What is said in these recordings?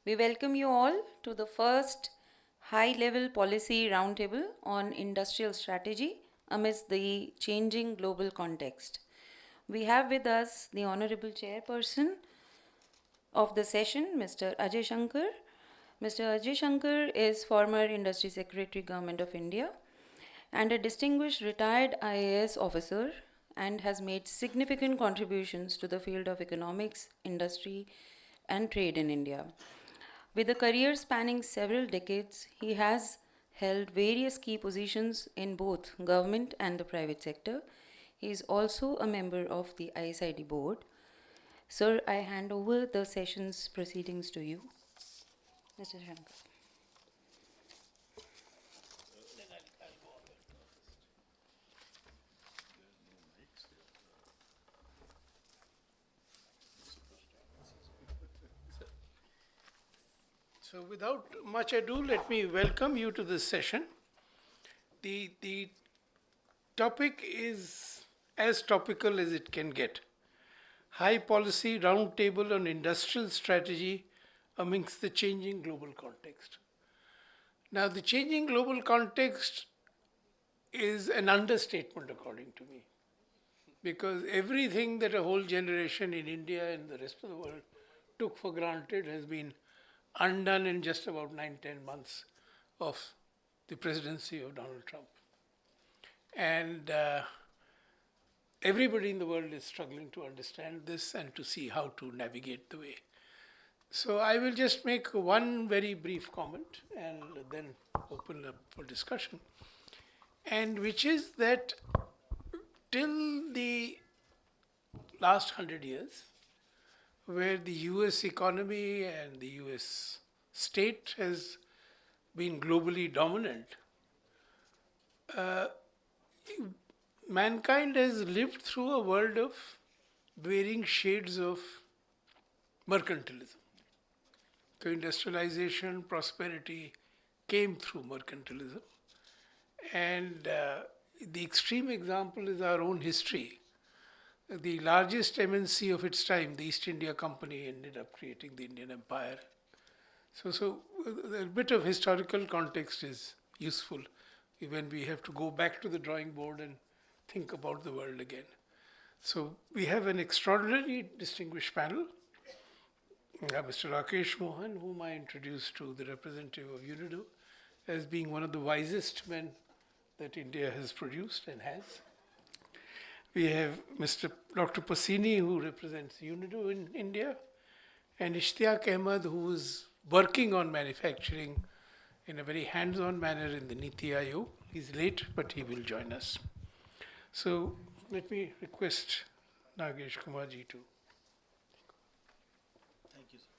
We welcome you all to the first high-level policy roundtable on industrial strategy amidst the changing global context. We have with us the Honorable Chairperson of the session, Mr. Ajay Shankar. Mr. Ajay Shankar is former Industry Secretary, Government of India, and a distinguished retired IAS officer and has made significant contributions to the field of economics, industry, and trade in India. With a career spanning several decades, he has held various key positions in both government and the private sector. He is also a member of the ISID board. Sir, I hand over the session's proceedings to you. Mr. Shankar. So without much ado, let me welcome you to this session. The topic is as topical as it can get. High Policy Roundtable on Industrial Strategy amidst the changing global context. Now, the changing global context is an understatement according to me, because everything that a whole generation in India and the rest of the world took for granted has been undone in just about 9-10 months of the presidency of Donald Trump. And everybody in the world is struggling to understand this and to see how to navigate the way. So I will just make one very brief comment and then open up for discussion. And which is that till the last 100 years, where the US economy and the US state has been globally dominant, mankind has lived through a world of varying shades of mercantilism. So industrialization, prosperity came through mercantilism. And the extreme example is our own history. The largest MNC of its time, the East India Company, ended up creating the Indian Empire. So a bit of historical context is useful when we have to go back to the drawing board and think about the world again. So we have an extraordinarily distinguished panel. Mr. Rakesh Mohan, whom I introduced to the representative of UNIDO as being one of the wisest men that India has produced and has. We have Mr. Dr. Pasini, who represents UNIDO in India, and Ishtiaq Ahmed, who is working on manufacturing in a very hands-on manner in the Niti Aayog. He's late, but he will join us. So let me request Nagesh Kumarji to. Thank you, sir.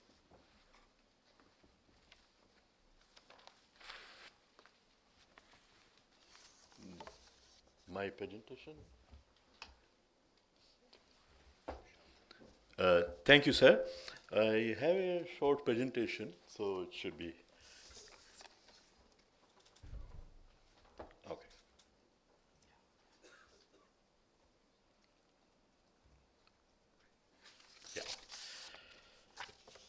My presentation. Thank you, sir. I have a short presentation, so it should be. Okay. Yeah.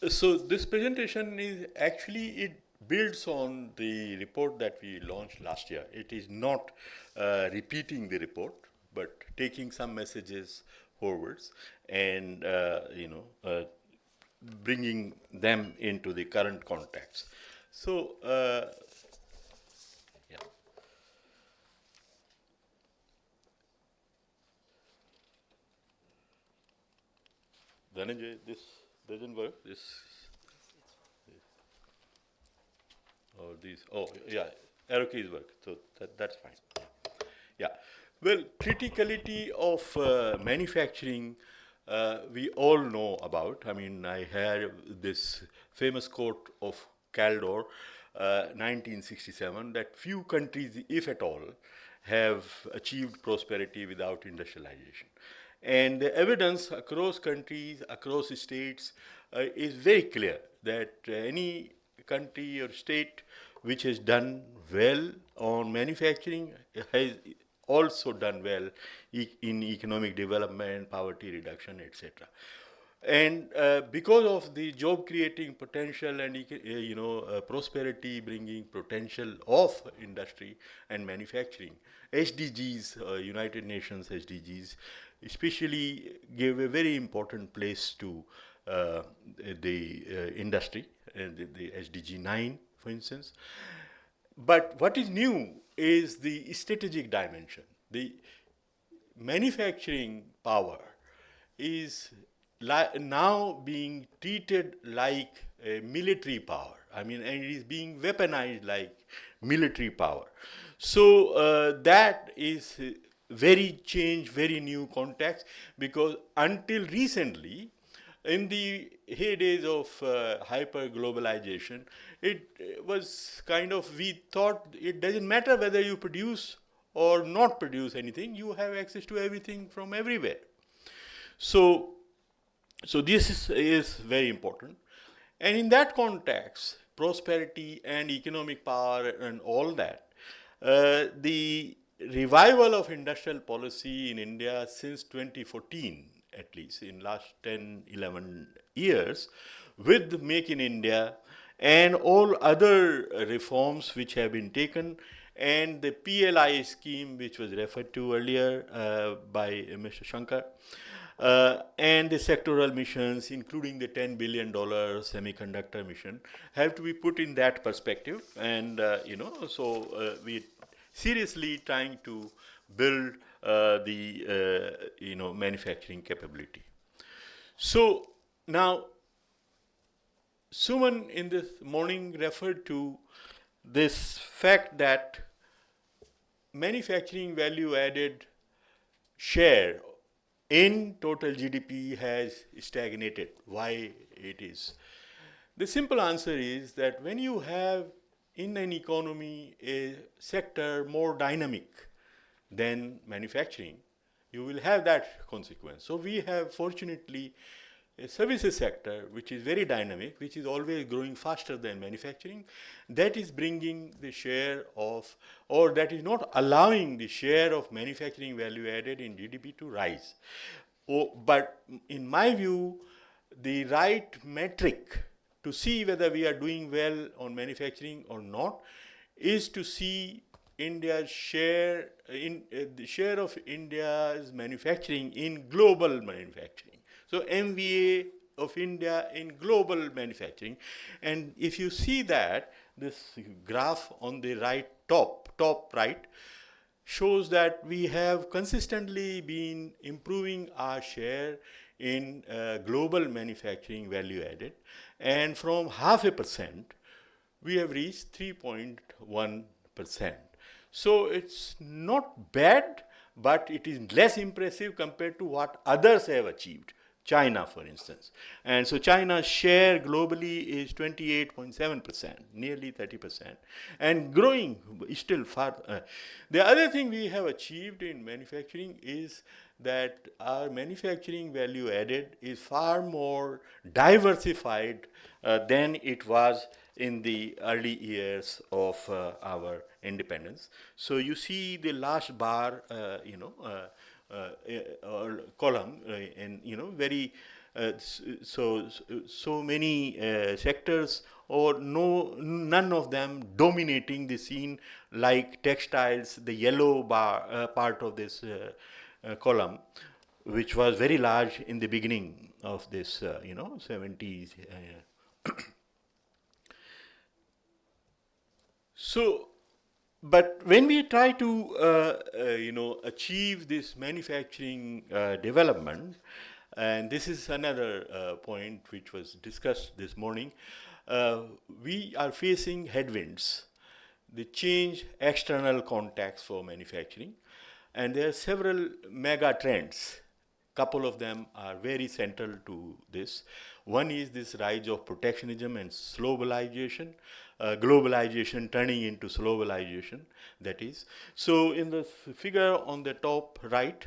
So this presentation is actually, it builds on the report that we launched last year. It is not repeating the report, but taking some messages forwards and bringing them into the current context. So yeah. Dhananjay, this doesn't work. This or these. Oh yeah, arrow keys work. So that's fine. Yeah. Well, criticality of manufacturing, we all know about. I mean, I had this famous quote of Caldor, 1967, that few countries, if at all, have achieved prosperity without industrialization. And the evidence across countries, across states, is very clear that any country or state which has done well on manufacturing has also done well in economic development, poverty reduction, etc. And because of the job creating potential and prosperity bringing potential of industry and manufacturing, SDGs, United Nations SDGs, especially gave a very important place to the industry, the SDG 9, for instance. But what is new is the strategic dimension. The manufacturing power is now being treated like a military power. I mean, and it is being weaponized like military power. So that is very changed, very new context, because until recently, in the heydays of hyper globalization, it was kind of, we thought it doesn't matter whether you produce or not produce anything, you have access to everything from everywhere. So, so this is very important. And in that context, prosperity and economic power and all that, the revival of industrial policy in India since 2014, at least in last 10, 11 years, with Make in India and all other reforms which have been taken, and the PLI scheme which was referred to earlier by Mr. Shankar, and the sectoral missions, including the $10 billion semiconductor mission, have to be put in that perspective. And, we seriously trying to build the manufacturing capability. So now, Suman in this morning referred to this fact that manufacturing value added share in total GDP has stagnated. Why it is? The simple answer is that when you have in an economy a sector more dynamic than manufacturing, you will have that consequence. So we have fortunately a services sector which is very dynamic, which is always growing faster than manufacturing, that is bringing the share of, or that is not allowing the share of manufacturing value added in GDP to rise. But in my view, the right metric to see whether we are doing well on manufacturing or not is to see India's share in the share of India's manufacturing in global manufacturing. So MVA of India in global manufacturing. And if you see that, this graph on the right top right, shows that we have consistently been improving our share in global manufacturing value added. And from 0.5%, we have reached 3.1%. So it's not bad, but it is less impressive compared to what others have achieved. China, for instance. And so China's share globally is 28.7%, nearly 30%, and growing still far. The other thing we have achieved in manufacturing is that our manufacturing value added is far more diversified than it was in the early years of our independence. So you see the last bar, or column, and very so many sectors, or none of them dominating the scene like textiles, the yellow bar part of this column, which was very large in the beginning of this 70s. So, but when we try to achieve this manufacturing development, and this is another point which was discussed this morning, we are facing headwinds. The change external context for manufacturing, and there are several mega trends. Couple of them are very central to this. One is this rise of protectionism and globalization, globalization turning into globalization, that is. So in the figure on the top right,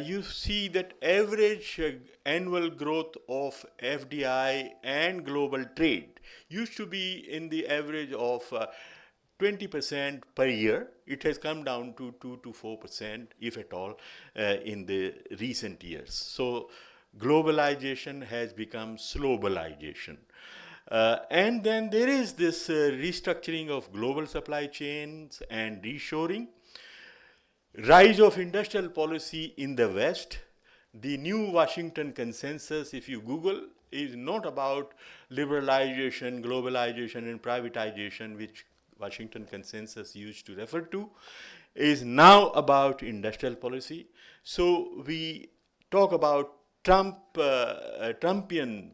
you see that average annual growth of FDI and global trade used to be in the average of 20% per year. It has come down to 2 to 4%, if at all, in the recent years. So globalization has become slowbalization. And then there is this restructuring of global supply chains and reshoring, rise of industrial policy in the West. The new Washington consensus, if you Google, is not about liberalization, globalization, and privatization, which Washington consensus used to refer to, is now about industrial policy. So we talk about Trumpian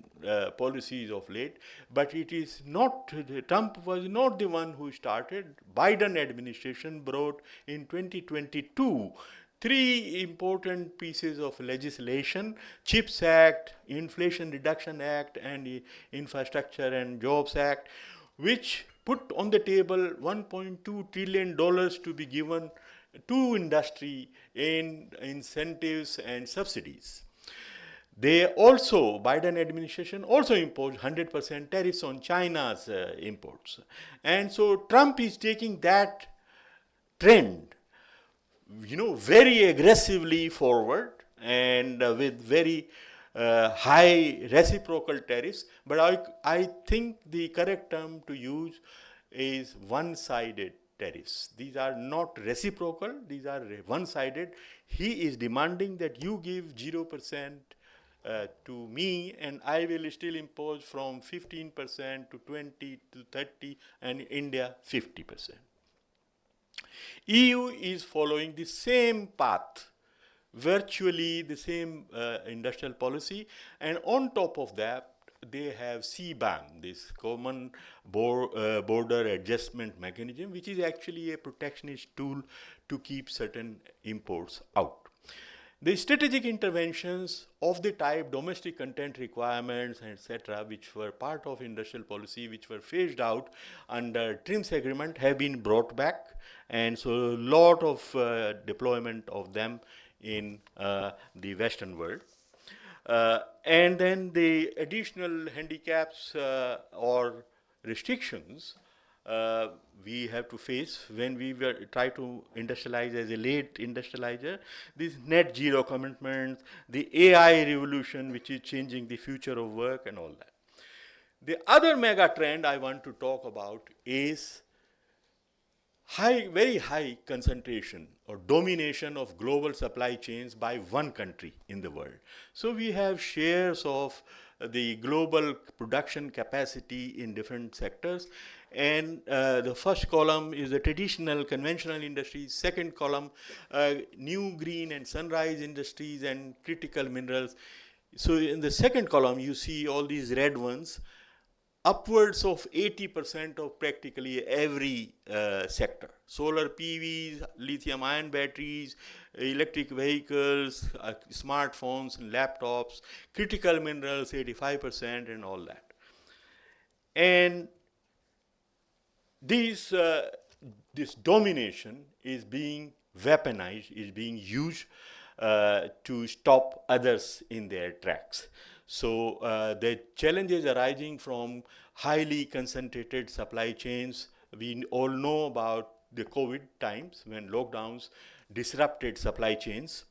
policies of late, but it is not, Trump was not the one who started. Biden administration brought in 2022 three important pieces of legislation: CHIPS Act, Inflation Reduction Act, and the Infrastructure and Jobs Act, which put on the table $1.2 trillion to be given to industry in incentives and subsidies. They also, Biden administration also imposed 100% tariffs on China's imports. And so Trump is taking that trend, very aggressively forward, and with very high reciprocal tariffs. But I think the correct term to use is one-sided tariffs. These are not reciprocal, these are one-sided. He is demanding that you give 0% to me, and I will still impose from 15% to 20 to 30, and India 50%. EU is following the same path, virtually the same industrial policy, and on top of that, they have CBAM, this Common Border Adjustment Mechanism, which is actually a protectionist tool to keep certain imports out. The strategic interventions of the type domestic content requirements, etc., which were part of industrial policy, which were phased out under TRIMS agreement, have been brought back, and so a lot of deployment of them in the Western world. And then the additional handicaps or restrictions we have to face when we try to industrialize as a late industrializer, these net zero commitments, the AI revolution, which is changing the future of work and all that. The other mega trend I want to talk about is very high concentration or domination of global supply chains by one country in the world. So we have shares of the global production capacity in different sectors, and the first column is the traditional conventional industries, second column new green and sunrise industries and critical minerals. So in the second column you see all these red ones, upwards of 80% of practically every sector. Solar PVs, lithium ion batteries, electric vehicles, smartphones and laptops, critical minerals 85% and all that. And this domination is being weaponized, is being used to stop others in their tracks. So the challenges arising from highly concentrated supply chains, we all know about the COVID times when lockdowns disrupted supply chains.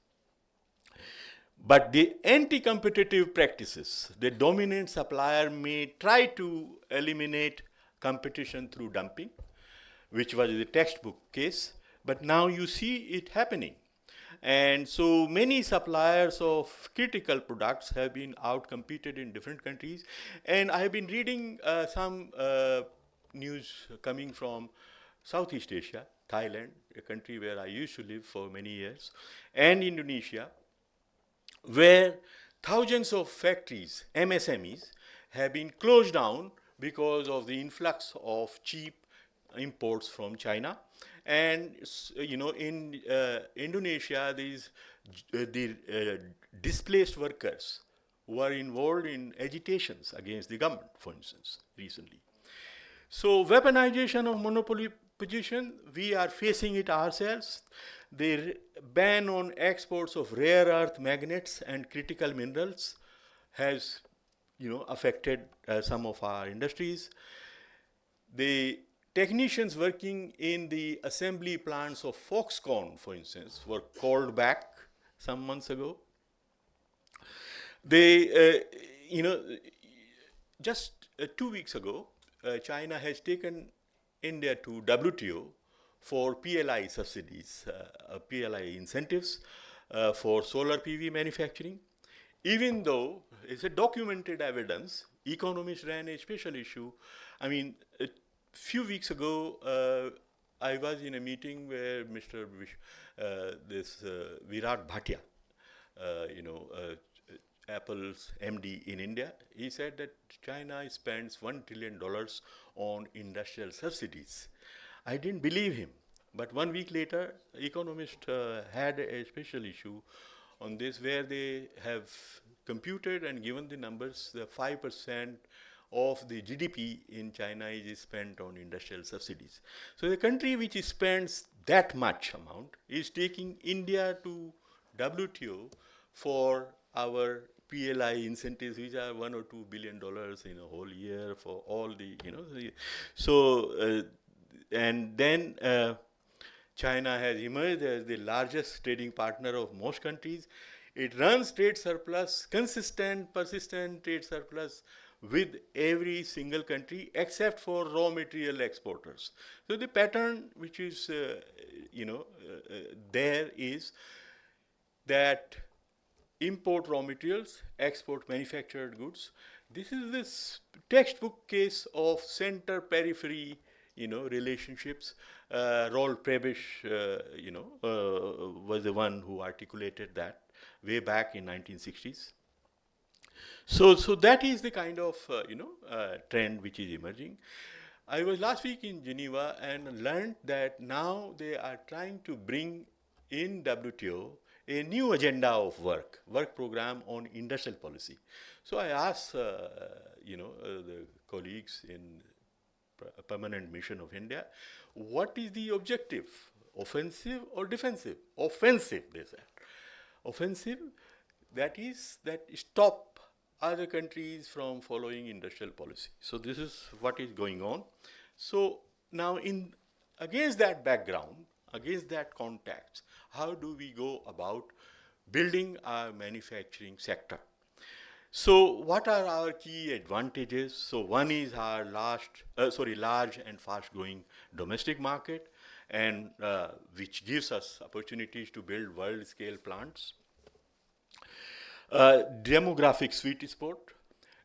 But the anti-competitive practices, the dominant supplier may try to eliminate competition through dumping, which was the textbook case, but now you see it happening. And so many suppliers of critical products have been outcompeted in different countries. And I have been reading some news coming from Southeast Asia, Thailand, a country where I used to live for many years, and Indonesia, where thousands of factories, MSMEs, have been closed down because of the influx of cheap imports from China. And in Indonesia, the displaced workers were involved in agitations against the government, for instance, recently. So weaponization of monopoly position, we are facing it ourselves. The ban on exports of rare earth magnets and critical minerals has affected some of our industries. The technicians working in the assembly plants of Foxconn, for instance, were called back some months ago. They, you know, just 2 weeks ago, China has taken India to WTO for PLI subsidies, PLI incentives for solar PV manufacturing. Even though it's a documented evidence, economists ran a special issue. I mean, a few weeks ago, I was in a meeting where Virat Bhatia, uh, you know, uh, Apple's MD in India, he said that China spends $1 trillion on industrial subsidies. I didn't believe him. But 1 week later, economists had a special issue on this where they have computed and given the numbers. The 5% of the GDP in China is spent on industrial subsidies. So the country which spends that much amount is taking India to WTO for our PLI incentives, which are $1 or $2 billion in a whole year for all the, so, and then China has emerged as the largest trading partner of most countries. It runs trade surplus, consistent, persistent trade surplus with every single country except for raw material exporters. So the pattern which is, there is that import raw materials, export manufactured goods. This is this textbook case of center periphery, relationships. Rolf Prebisch, was the one who articulated that way back in 1960s. So that is the kind of trend which is emerging. I was last week in Geneva and learned that now they are trying to bring in WTO a new agenda of work program on industrial policy. So I asked, the colleagues in permanent mission of India, what is the objective? Offensive or defensive? Offensive, they said. Offensive, that is that stop other countries from following industrial policy. So this is what is going on. So now in against that background, against that context, how do we go about building our manufacturing sector? So what are our key advantages? So one is our large and fast-growing domestic market, and which gives us opportunities to build world-scale plants. Demographic sweet spot.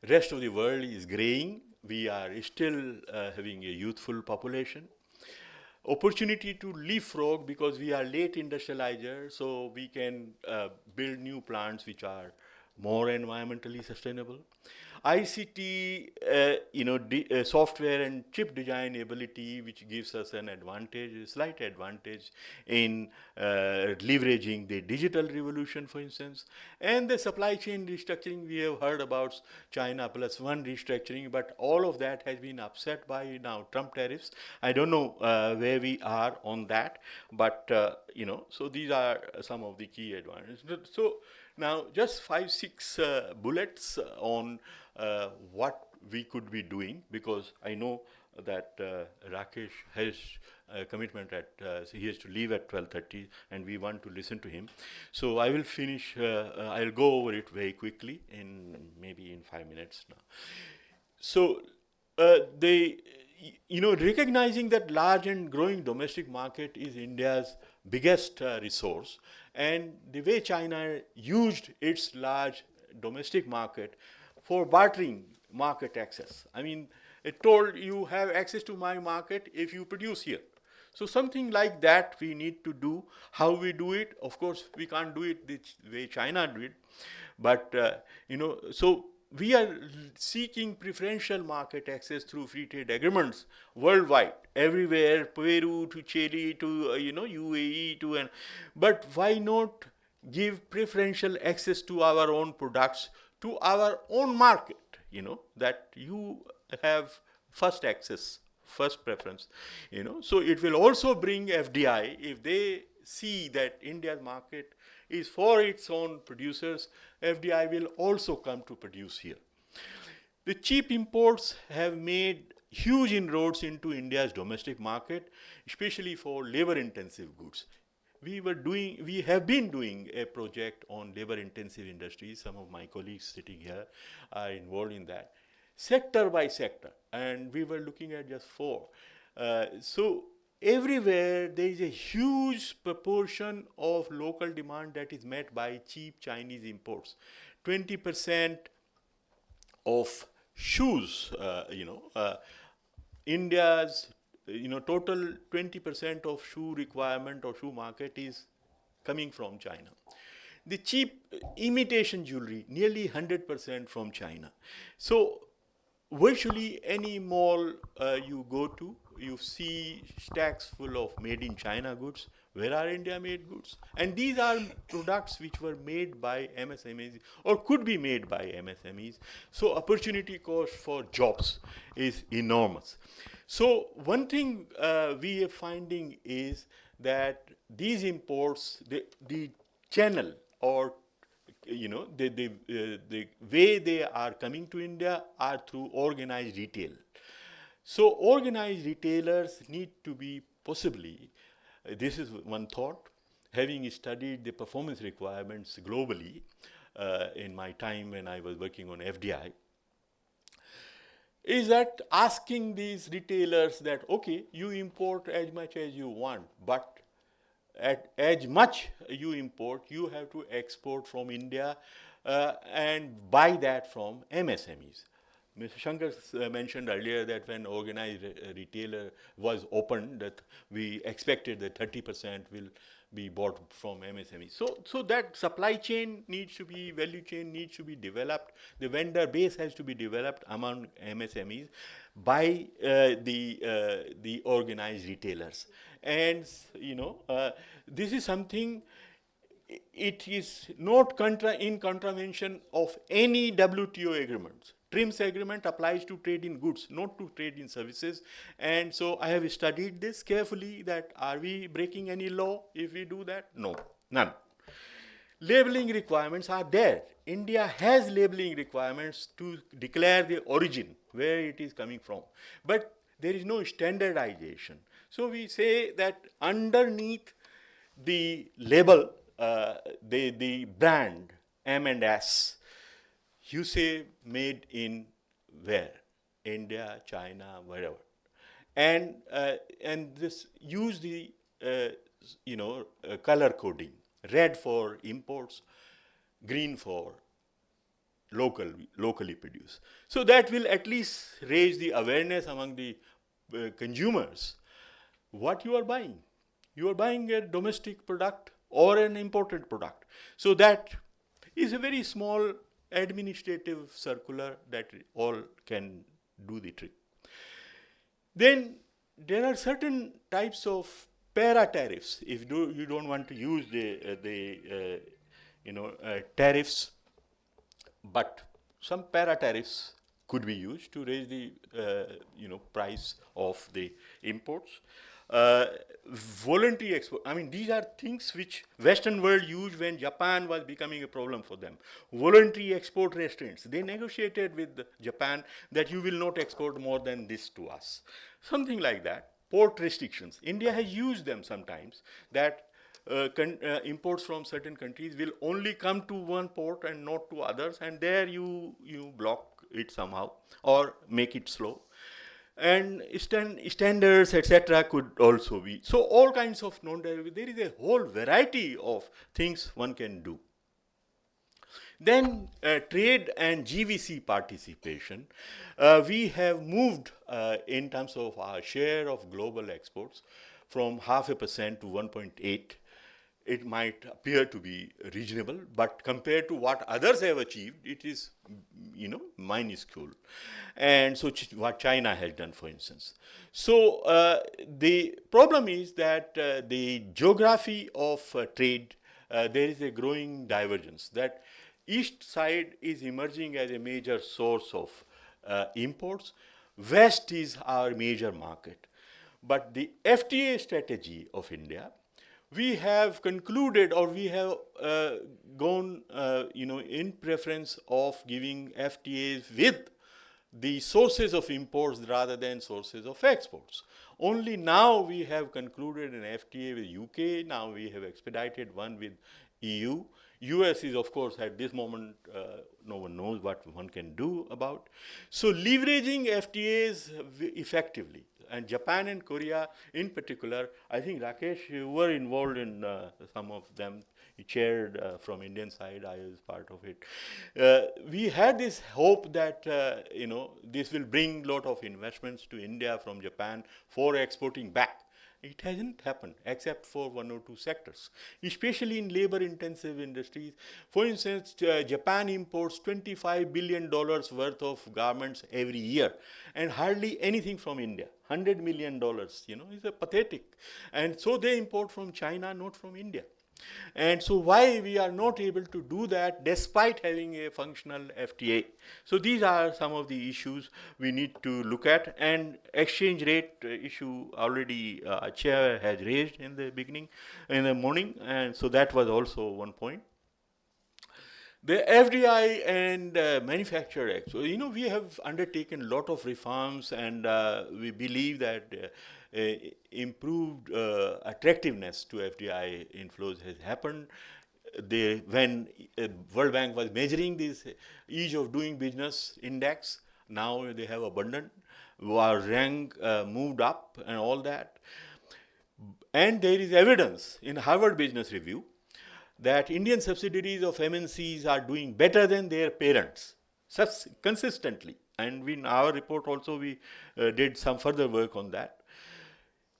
Rest of the world is graying. We are still having a youthful population. Opportunity to leapfrog because we are late industrializers, so we can build new plants which are more environmentally sustainable. ICT, software and chip design ability, which gives us an advantage, a slight advantage in leveraging the digital revolution, for instance, and the supply chain restructuring. We have heard about China plus one restructuring, but all of that has been upset by now Trump tariffs. I don't know where we are on that, but so these are some of the key advantages. So now, just 5, 6 bullets on what we could be doing, because I know that Rakesh has a commitment he has to leave at 12:30, and we want to listen to him. So I will finish. I'll go over it very quickly maybe in 5 minutes now. So recognizing that large and growing domestic market is India's biggest resource, and the way China used its large domestic market for bartering market access. I mean, it told you have access to my market if you produce here. So something like that we need to do. How we do it? Of course, we can't do it the way China did, but so we are seeking preferential market access through free trade agreements worldwide, everywhere, Peru to Chile to UAE to but why not give preferential access to our own products, to our own market? That you have first access, first preference. So it will also bring FDI if they see that India's market is for its own producers. FDI will also come to produce here. The cheap imports have made huge inroads into India's domestic market, especially for labor-intensive goods. we have been doing a project on labor-intensive industries. Some of my colleagues sitting here are involved in that, sector by sector, and we were looking at just four. So everywhere there is a huge proportion of local demand that is met by cheap Chinese imports. 20% of shoes, India's total 20% of shoe requirement or shoe market is coming from China. The cheap imitation jewelry, nearly 100% from China. So virtually any mall you go to, you see stacks full of made in China goods. Where are India made goods? And these are products which were made by MSMEs or could be made by MSMEs. So opportunity cost for jobs is enormous. So one thing we are finding is that these imports, the channel or the way they are coming to India are through organized retail. So organized retailers need to be possibly, this is one thought, having studied the performance requirements globally in my time when I was working on FDI, is that asking these retailers that, okay, you import as much as you want, but at as much you import, you have to export from India and buy that from MSMEs. Mr. Shankar mentioned earlier that when organized retailer was opened, that we expected that 30% will be bought from MSMEs. So that supply chain needs to be, value chain needs to be developed. The vendor base has to be developed among MSMEs by the organized retailers. And this is something, it is not in contravention of any WTO agreements. TRIMS agreement applies to trade in goods, not to trade in services. And so I have studied this carefully, that are we breaking any law if we do that? No, none. Labeling requirements are there. India has labeling requirements to declare the origin, where it is coming from. But there is no standardization. So we say that underneath the label, the brand M&S, you say made in where? India, China, wherever. And this use the color coding, red for imports, green for locally produced. So that will at least raise the awareness among the consumers what you are buying. You are buying a domestic product or an imported product. So that is a very small administrative circular that all can do the trick. Then there are certain types of para tariffs. If you don't want to use the tariffs, but some para tariffs could be used to raise the price of the imports. Voluntary export, I mean, these are things which Western world used when Japan was becoming a problem for them. Voluntary export restraints, they negotiated with Japan that you will not export more than this to us. Something like that. Port restrictions, India has used them sometimes, that imports from certain countries will only come to one port and not to others, and there you block it somehow or make it slow. And standards, etc., could also be. So all kinds of non-derivative, there is a whole variety of things one can do. Then trade and GVC participation. We have moved in terms of our share of global exports from 0.5% to 1.8. It might appear to be reasonable, but compared to what others have achieved, it is, minuscule. And so what China has done, for instance. So the problem is that the geography of trade, there is a growing divergence, that east side is emerging as a major source of imports. West is our major market. But the FTA strategy of India, we have concluded, or we have gone, in preference of giving FTAs with the sources of imports rather than sources of exports. Only now we have concluded an FTA with UK, now we have expedited one with EU. US is, of course, at this moment, no one knows what one can do about. So leveraging FTAs effectively, and Japan and Korea in particular, I think Rakesh, you were involved in some of them. You chaired from Indian side, I was part of it. We had this hope that this will bring lot of investments to India from Japan for exporting back. It hasn't happened except for one or two sectors, especially in labor intensive industries. For instance, Japan imports $25 billion worth of garments every year and hardly anything from India. $100 million, is a pathetic. And so they import from China, not from India. And so why we are not able to do that despite having a functional FTA? So these are some of the issues we need to look at. And exchange rate issue already chair has raised in the beginning, in the morning, and so that was also one point. The FDI and Manufacture Act. So, we have undertaken a lot of reforms, and we believe that improved attractiveness to FDI inflows has happened. When World Bank was measuring this ease of doing business index, now they have abundant. Our rank moved up and all that. And there is evidence in Harvard Business Review that Indian subsidiaries of MNCs are doing better than their parents consistently. And in our report also we did some further work on that.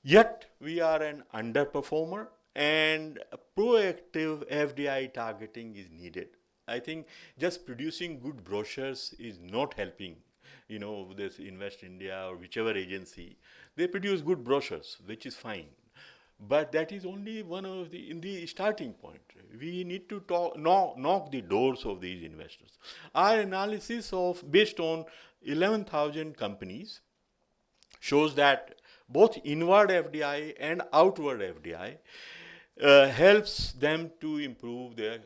Yet we are an underperformer, and proactive FDI targeting is needed. I think just producing good brochures is not helping. This Invest India or whichever agency, they produce good brochures, which is fine. But that is only one of the starting point. We need to knock the doors of these investors. Our analysis based on 11,000 companies shows that both inward FDI and outward FDI helps them to improve their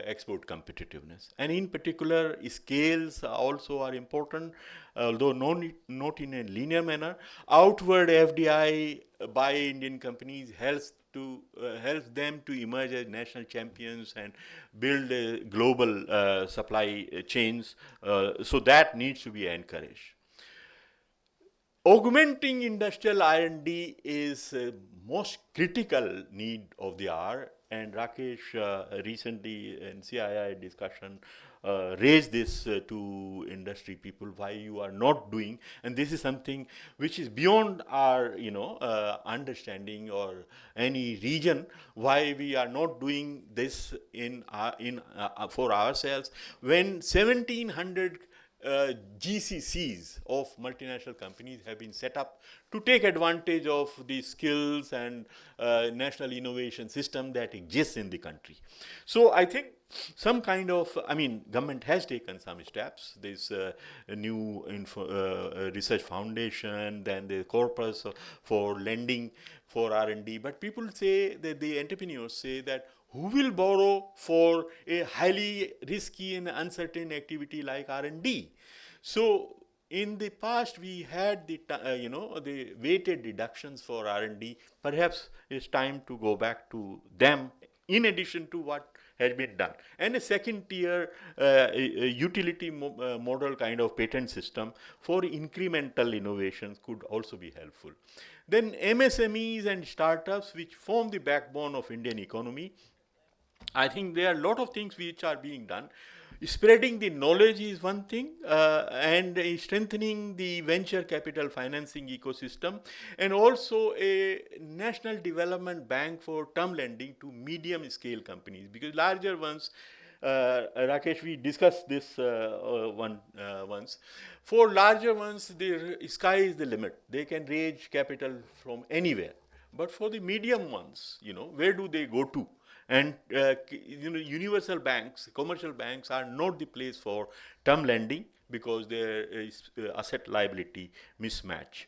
export competitiveness. And in particular, scales also are important, although not in a linear manner. Outward FDI by Indian companies helps them to emerge as national champions and build global supply chains. So that needs to be encouraged. Augmenting industrial R&D is most critical need of the hour, and Rakesh recently in CII discussion raised this to industry people, why you are not doing, and this is something which is beyond our understanding or any region, why we are not doing this for ourselves when 1700 GCCs of multinational companies have been set up to take advantage of the skills and national innovation system that exists in the country. So I think some kind of, government has taken some steps. There's a new research foundation, then the corpus for lending for R&D. But people say that the entrepreneurs say that who will borrow for a highly risky and uncertain activity like R&D? So in the past, we had the weighted deductions for R&D. Perhaps it's time to go back to them in addition to what has been done. And a second tier utility model kind of patent system for incremental innovations could also be helpful. Then MSMEs and startups, which form the backbone of Indian economy, I think there are a lot of things which are being done. Spreading the knowledge is one thing, and strengthening the venture capital financing ecosystem, and also a national development bank for term lending to medium scale companies, because larger ones, Rakesh, we discussed this once. For larger ones, the sky is the limit. They can raise capital from anywhere. But for the medium ones, where do they go to? And universal banks, commercial banks are not the place for term lending because there is asset liability mismatch.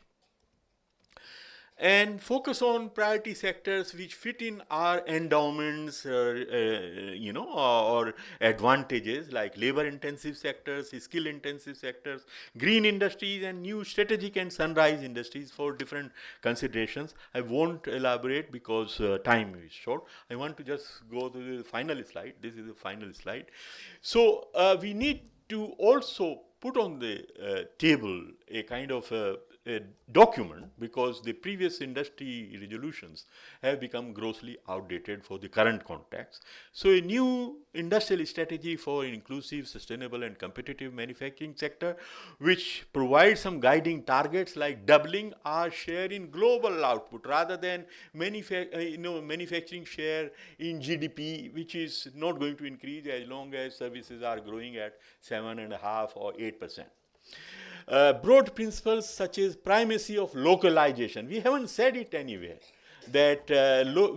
and focus on priority sectors which fit in our endowments, or advantages, like labor-intensive sectors, skill-intensive sectors, green industries, and new strategic and sunrise industries for different considerations. I won't elaborate because time is short. I want to just go to the final slide. This is the final slide. So we need to also put on the table a kind of a document, because the previous industry resolutions have become grossly outdated for the current context. So a new industrial strategy for an inclusive, sustainable and competitive manufacturing sector, which provides some guiding targets like doubling our share in global output rather than manufacturing share in GDP, which is not going to increase as long as services are growing at 7.5 or 8%. Broad principles such as primacy of localization. We haven't said it anywhere that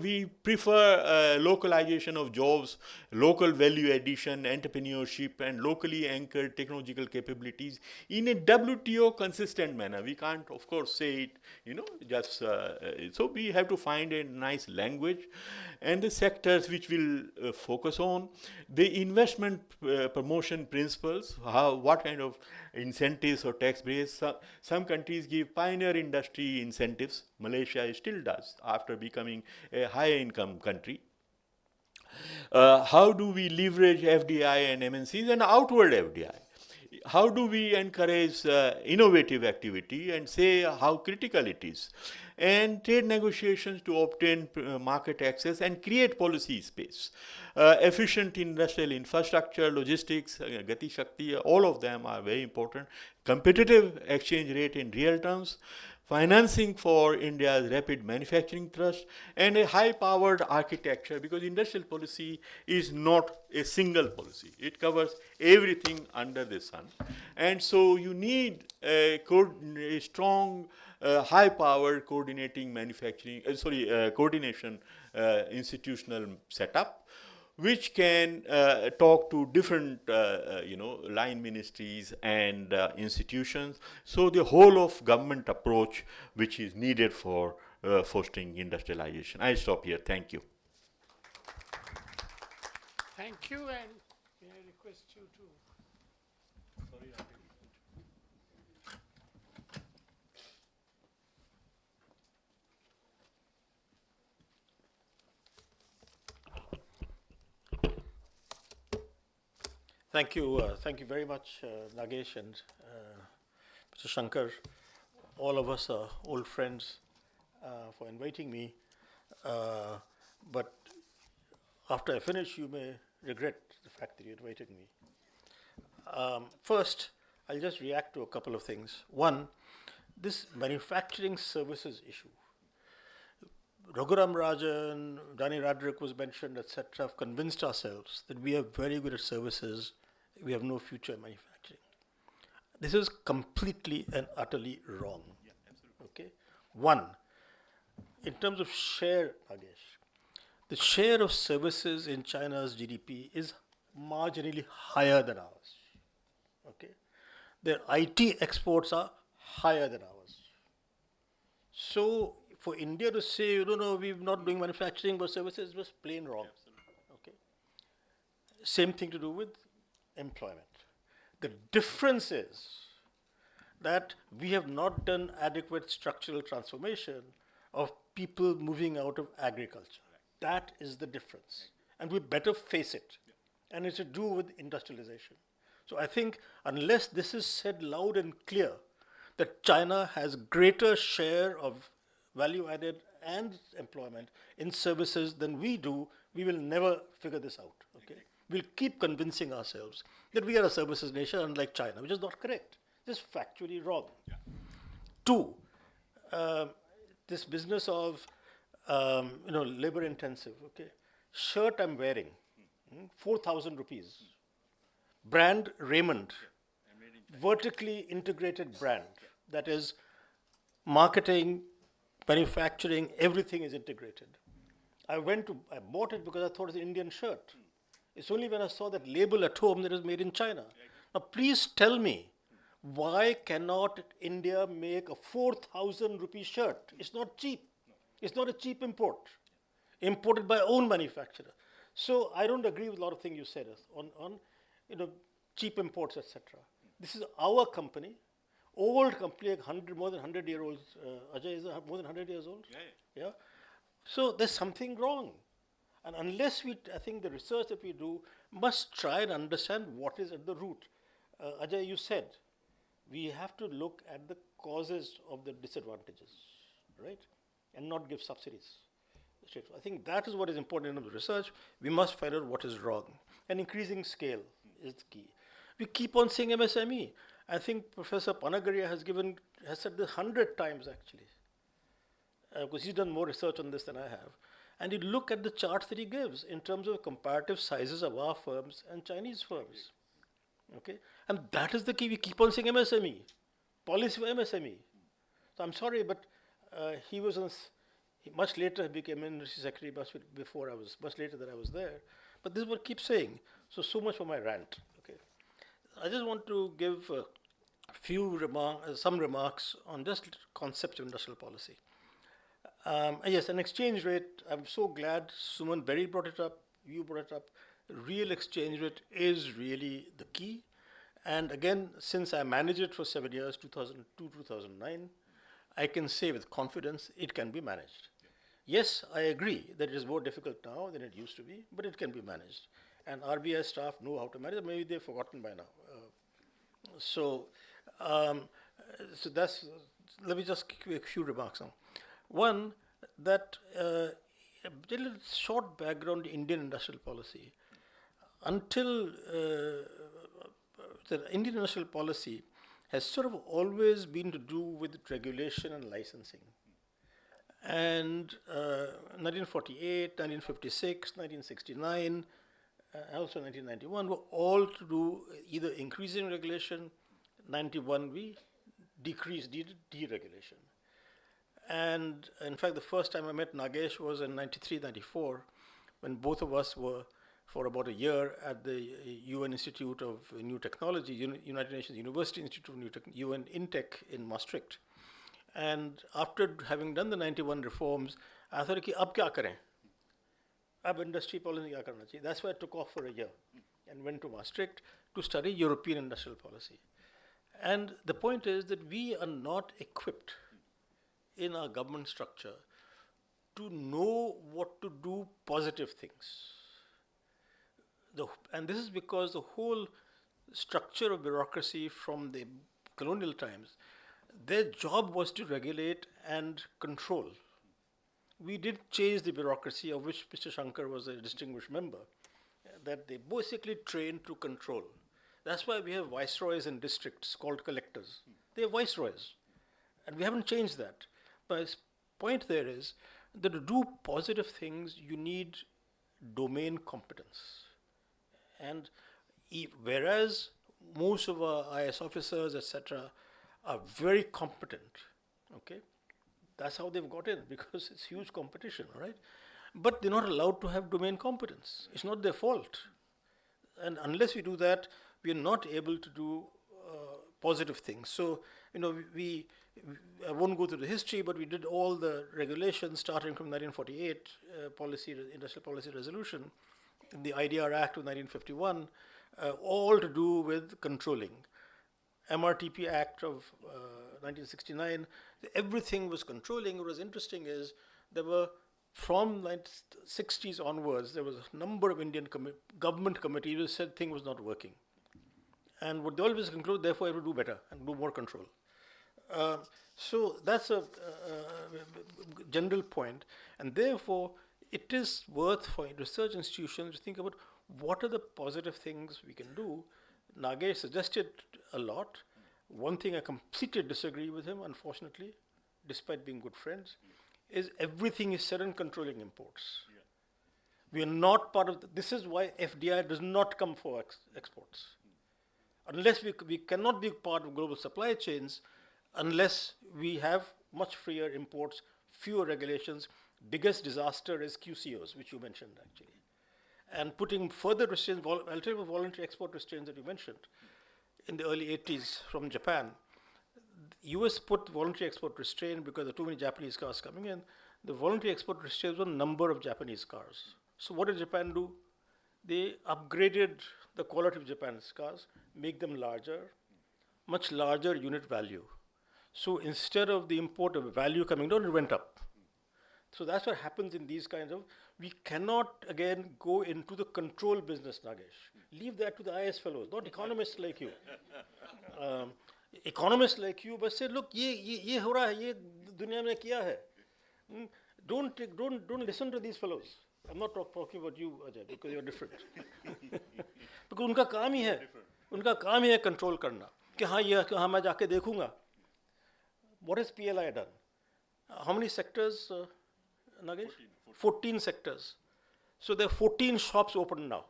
we prefer localization of jobs, local value addition, entrepreneurship, and locally anchored technological capabilities in a WTO consistent manner. We can't, of course, say it, just so we have to find a nice language, and the sectors which will focus on the investment promotion principles, what kind of incentives or tax breaks. Some countries give pioneer industry incentives. Malaysia still does after becoming a high income country. How do we leverage FDI and MNCs and outward FDI? How do we encourage innovative activity and say how critical it is? And trade negotiations to obtain market access and create policy space. Efficient industrial infrastructure, logistics, Gati Shakti, all of them are very important. Competitive exchange rate in real terms, financing for India's rapid manufacturing thrust, and a high-powered architecture, because industrial policy is not a single policy. It covers everything under the sun. And so you need a strong, high-powered coordinating coordination institutional setup, which can talk to different, line ministries and institutions. So the whole of government approach, which is needed for fostering industrialization. I stop here. Thank you. Thank you, and may I request you to. Thank you very much, Nagesh and Mr. Shankar. All of us are old friends for inviting me. But after I finish, you may regret the fact that you invited me. First, I'll just react to a couple of things. One, this manufacturing services issue. Raghuram Rajan, Danny Radrick was mentioned, etc., have convinced ourselves that we are very good at services, we have no future in manufacturing. This is completely and utterly wrong. Yeah, absolutely. Okay? One, in terms of share, Nagesh, the share of services in China's GDP is marginally higher than ours. Okay? Their IT exports are higher than ours. So, for India to say, no, we're not doing manufacturing but services was plain wrong. Okay. Same thing to do with employment. The difference is that we have not done adequate structural transformation of people moving out of agriculture. That is the difference. And we better face it. And it's to do with industrialization. So I think unless this is said loud and clear, that China has greater share of value added and employment in services than we do, we will never figure this out. Okay? We'll keep convincing ourselves that we are a services nation unlike China, which is not correct. Just factually wrong. Yeah. Two, this business of labor intensive. Okay, shirt I'm wearing, 4,000 rupees. Brand Raymond, vertically integrated brand. That is marketing, manufacturing, everything is integrated. I bought it because I thought it was an Indian shirt. It's only when I saw that label at home that it was made in China. Now please tell me, Why cannot India make a 4,000 rupee shirt? It's not cheap. It's not a cheap import. Imported by own manufacturer. So I don't agree with a lot of things you said on cheap imports, etc. This is our company, old company, like more than 100-year-old. Ajay is more than 100 years old. Yeah. So there's something wrong. And unless I think the research that we do must try and understand what is at the root. Ajay, you said we have to look at the causes of the disadvantages, right? And not give subsidies. I think that is what is important in the research. We must find out what is wrong. And increasing scale is the key. We keep on saying MSME. I think Professor Panagaria has said this 100 times actually, because he's done more research on this than I have. And you look at the charts that he gives in terms of comparative sizes of our firms and Chinese firms. Okay? And that is the key. We keep on saying MSME, policy for MSME. So I'm sorry, but he was much later. He became Ministry Secretary much later than I was there. But this is what I keep saying. So much for my rant. Okay, I just want to give some remarks on just concepts of industrial policy. Yes, an exchange rate. I'm so glad Suman Berry brought it up. You brought it up. Real exchange rate is really the key. And again, since I managed it for 7 years, 2002, 2009, I can say with confidence it can be managed. Yes, I agree that it is more difficult now than it used to be, but it can be managed. And RBI staff know how to manage it. Maybe they've forgotten by now. So let me just give a few remarks now. One, that a little short background Indian industrial policy. Until the Indian industrial policy has sort of always been to do with regulation and licensing. And 1948, 1956, 1969, also 1991 were all to do either increasing regulation. 91 we decreased deregulation. And in fact, the first time I met Nagesh was in 93, 94, when both of us were for about a year at the UN Institute of New Technology, United Nations University Institute of New Technology, UN INTEC in Maastricht. And after having done the 91 reforms, I thought, ab kya kare? Ab industry policy kya karna chahiye? That's why I took off for a year and went to Maastricht to study European industrial policy. And the point is that we are not equipped in our government structure to know what to do positive things. And this is because the whole structure of bureaucracy from the colonial times, their job was to regulate and control. We did change the bureaucracy, of which Mr. Shankar was a distinguished member, that they basically trained to control. That's why we have viceroys in districts called collectors. They are viceroys. And we haven't changed that. But the point there is that to do positive things, you need domain competence. And whereas most of our IS officers, etc., are very competent, okay, that's how they've got in, because it's huge competition, right? But they're not allowed to have domain competence. It's not their fault. And unless we do that, we are not able to do positive things. So, I won't go through the history, but we did all the regulations starting from 1948 Industrial Policy Resolution, the IDR Act of 1951, all to do with controlling. MRTP Act of 1969, everything was controlling. What was interesting is there were, from the 60s onwards, there was a number of Indian government committees who said thing was not working. And what they always conclude, therefore, I have to do better and do more control. So that's a general point. And therefore, it is worth for research institutions to think about what are the positive things we can do. Nagesh suggested a lot. One thing I completely disagree with him, unfortunately, despite being good friends, is everything is said on controlling imports. Yeah. We are not part of this is why FDI does not come for exports. Unless we cannot be part of global supply chains unless we have much freer imports, fewer regulations. Biggest disaster is QCOs, which you mentioned actually. And putting further restraints, alternative voluntary export restraints that you mentioned. in the early 80s from Japan. US put voluntary export restraint because there are too many Japanese cars coming in. The voluntary export restraints on number of Japanese cars. So what did Japan do? They upgraded the quality of Japan's cars, make them larger, much larger unit value. So instead of the import of value coming down, it went up. So that's what happens in these kinds of. We cannot again go into the control business, Nagesh. Leave that to the IS fellows, not economists like you. Economists like you, but say, look, ye ho raha hai, ye dunya mein kiya hai. Don't listen to these fellows. I'm not talking about you, Ajay, because you're different. Because उनका काम ही है control करना. कि हाँ ये हाँ मैं जाके देखूँगा. What has PLI done? How many sectors, Nagesh? 14 sectors. So there are 14 shops open now.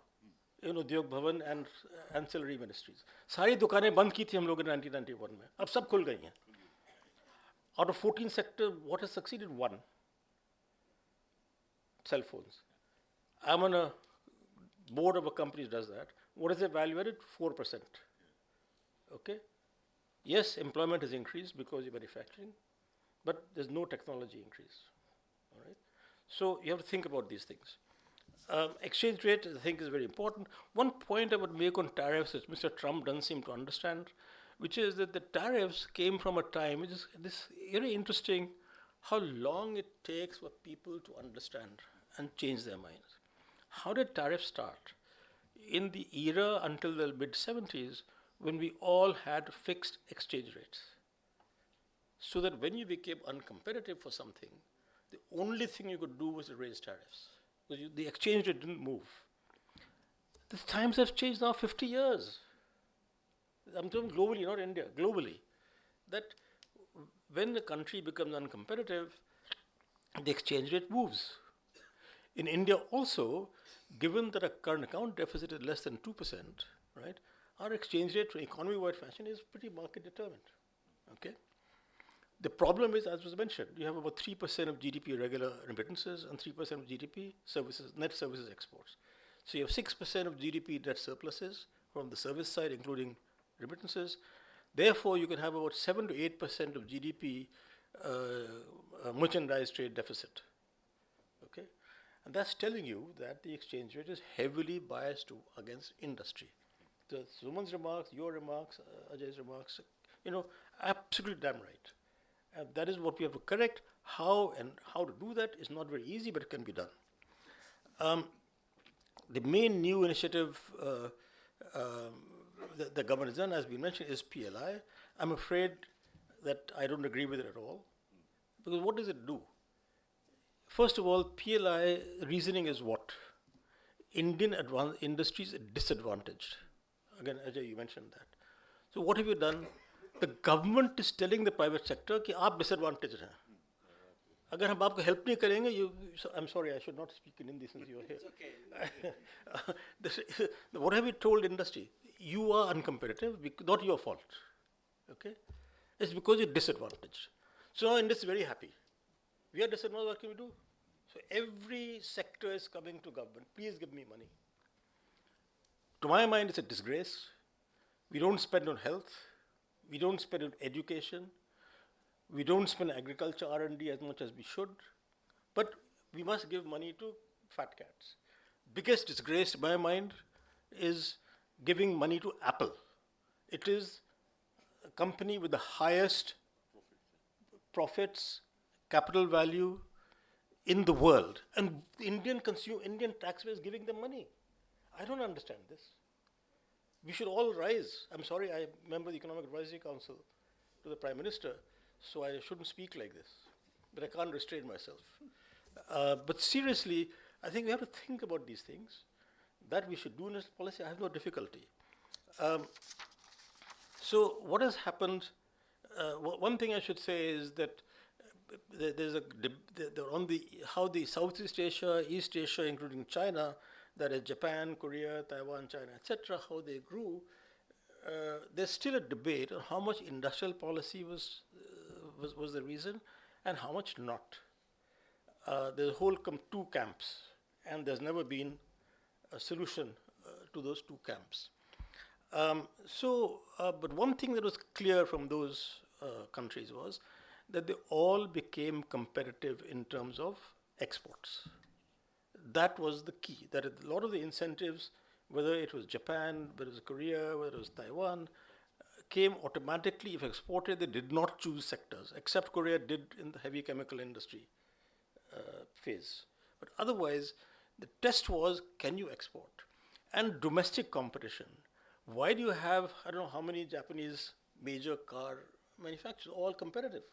You know, Udyog Bhavan and ancillary ministries. सारी दुकानें बंद की थी हम लोगों ने 1991 में. अब सब खुल गई हैं. Out of 14 sectors, what has succeeded? One. Cell phones. I'm on a board of a company that does that. What is the value added? 4%. Okay? Yes, employment has increased because you're manufacturing, but there's no technology increase. All right? So you have to think about these things. Exchange rate, I think, is very important. One point I would make on tariffs, which Mr. Trump doesn't seem to understand, which is that the tariffs came from a time, which is this very interesting, how long it takes for people to understand and change their minds. How did tariffs start? In the era until the mid-70s, when we all had fixed exchange rates. So that when you became uncompetitive for something, the only thing you could do was to raise tariffs. The exchange rate didn't move. The times have changed now 50 years. I'm talking globally, not India, globally. That when the country becomes uncompetitive, the exchange rate moves. In India also, given that our current account deficit is less than 2%, right, our exchange rate for economy-wide fashion is pretty market determined. Okay? The problem is, as was mentioned, you have about 3% of GDP regular remittances and 3% of GDP services, net services exports. So you have 6% of GDP net surpluses from the service side, including remittances. Therefore, you can have about 7 to 8% of GDP merchandise trade deficit. Okay? And that's telling you that the exchange rate is heavily biased against industry. The Suman's remarks, your remarks, Ajay's remarks, you know, absolutely damn right. And that is what we have to correct. How to do that is not very easy, but it can be done. The main new initiative the government has done, as we mentioned, is PLI. I'm afraid that I don't agree with it at all. Because what does it do? First of all, PLI reasoning is what? Indian industries are disadvantaged. Again, Ajay, you mentioned that. So what have you done? The government is telling the private sector कि आप disadvantaged हैं. अगर हम आपको help नहीं करेंगे, I'm sorry, I should not speak in Hindi since you're here. It's okay. What have you told industry? You are uncompetitive, not your fault. Okay? It's because you're disadvantaged. So now industry is very happy. We are disadvantaged, what can we do? So every sector is coming to government, please give me money. To my mind, it's a disgrace. We don't spend on health. We don't spend on education. We don't spend agriculture R&D as much as we should. But we must give money to fat cats. Biggest disgrace, to my mind, is giving money to Apple. It is a company with the highest profits, capital value in the world. And the Indian taxpayers giving them money. I don't understand this. We should all rise. I'm sorry, I'm a member of the Economic Advisory Council to the Prime Minister, so I shouldn't speak like this. But I can't restrain myself. But seriously, I think we have to think about these things. That we should do in this policy, I have no difficulty. So what has happened, one thing I should say is that there's on how the Southeast Asia, East Asia, including China, that is Japan, Korea, Taiwan, China, etc., how they grew, there's still a debate on how much industrial policy was the reason and how much not. There's a whole two camps, and there's never been a solution to those two camps. But one thing that was clear from those countries was that they all became competitive in terms of exports. That was the key. That a lot of the incentives, whether it was Japan, whether it was Korea, whether it was Taiwan, came automatically. If exported, they did not choose sectors, except Korea did in the heavy chemical industry phase. But otherwise, the test was, can you export? And domestic competition. Why do you have, I don't know how many Japanese major car manufacturers, all competitive?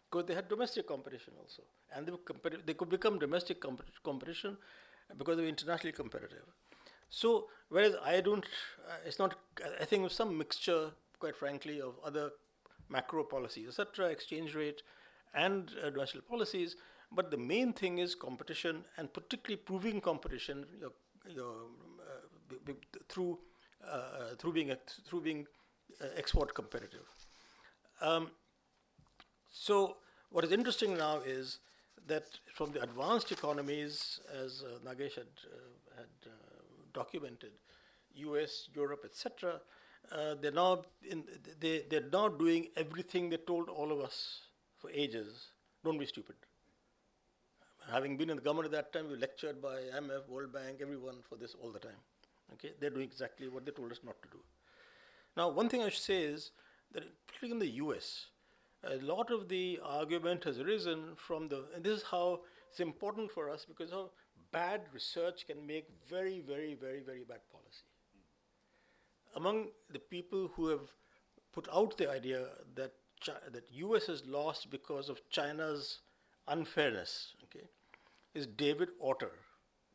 Because they had domestic competition also. And they could become domestic competition because they were internationally competitive. So, whereas I don't, it's not, I think it was some mixture, quite frankly, of other macro policies, etc., exchange rate, and domestic policies. But the main thing is competition, and particularly proving competition through through being export competitive. Um, so what is interesting now is that from the advanced economies, as Nagesh had documented, U.S., Europe, etc., they're now doing everything they told all of us for ages. Don't be stupid. Having been in the government at that time, we were lectured by IMF, World Bank, everyone for this all the time. Okay, they're doing exactly what they told us not to do. Now, one thing I should say is that, particularly in the U.S., a lot of the argument has arisen from and this is how it's important for us, because how bad research can make very, very, very, very bad policy. Among the people who have put out the idea that that U.S. has lost because of China's unfairness, okay, is David Otter.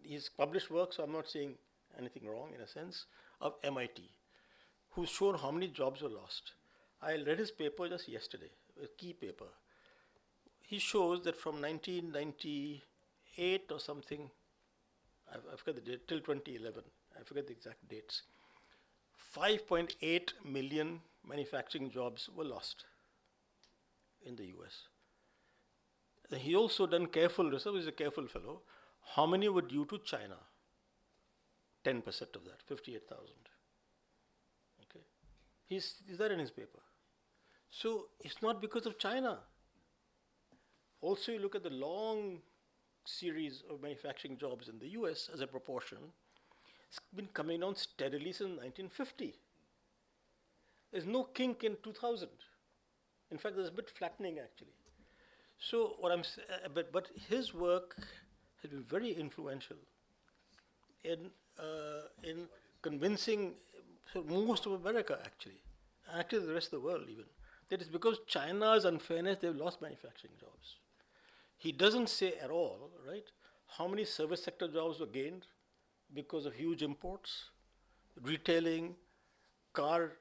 He's published work, so I'm not saying anything wrong in a sense, of MIT, who's shown how many jobs were lost. I read his paper just yesterday, a key paper. He shows that from 1998 or something, I forget the date, till 2011, I forget the exact dates, 5.8 million manufacturing jobs were lost in the US. He also done careful research, he's a careful fellow. How many were due to China? 10% of that, 58,000. Okay, he's that in his paper. So it's not because of China. Also, you look at the long series of manufacturing jobs in the US as a proportion, it's been coming down steadily since 1950. There's no kink in 2000. In fact, there's a bit flattening actually. So what but his work has been very influential in convincing most of America actually the rest of the world even, that it's because China's unfairness they've lost manufacturing jobs. He doesn't say at all, right, how many service sector jobs were gained because of huge imports, retailing, car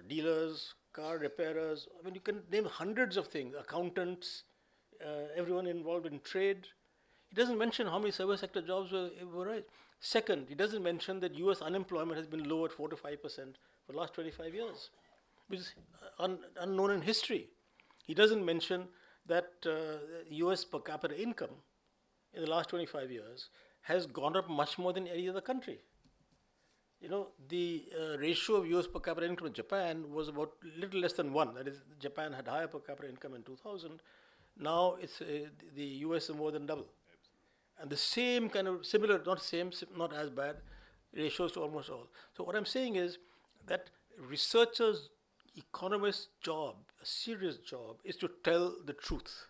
dealers, car repairers. I mean, you can name hundreds of things, accountants, everyone involved in trade. He doesn't mention how many service sector jobs were right. Second, he doesn't mention that US unemployment has been low at 4 to 5% for the last 25 years, which is unknown in history. He doesn't mention that US per capita income in the last 25 years has gone up much more than any other country. You know, the ratio of US per capita income in Japan was about little less than 1. That is, Japan had higher per capita income in 2000. Now it's the US is more than double. And the same kind of similar, not same, not as bad ratios to almost all. So what I'm saying is that researchers, economists' job, a serious job, is to tell the truth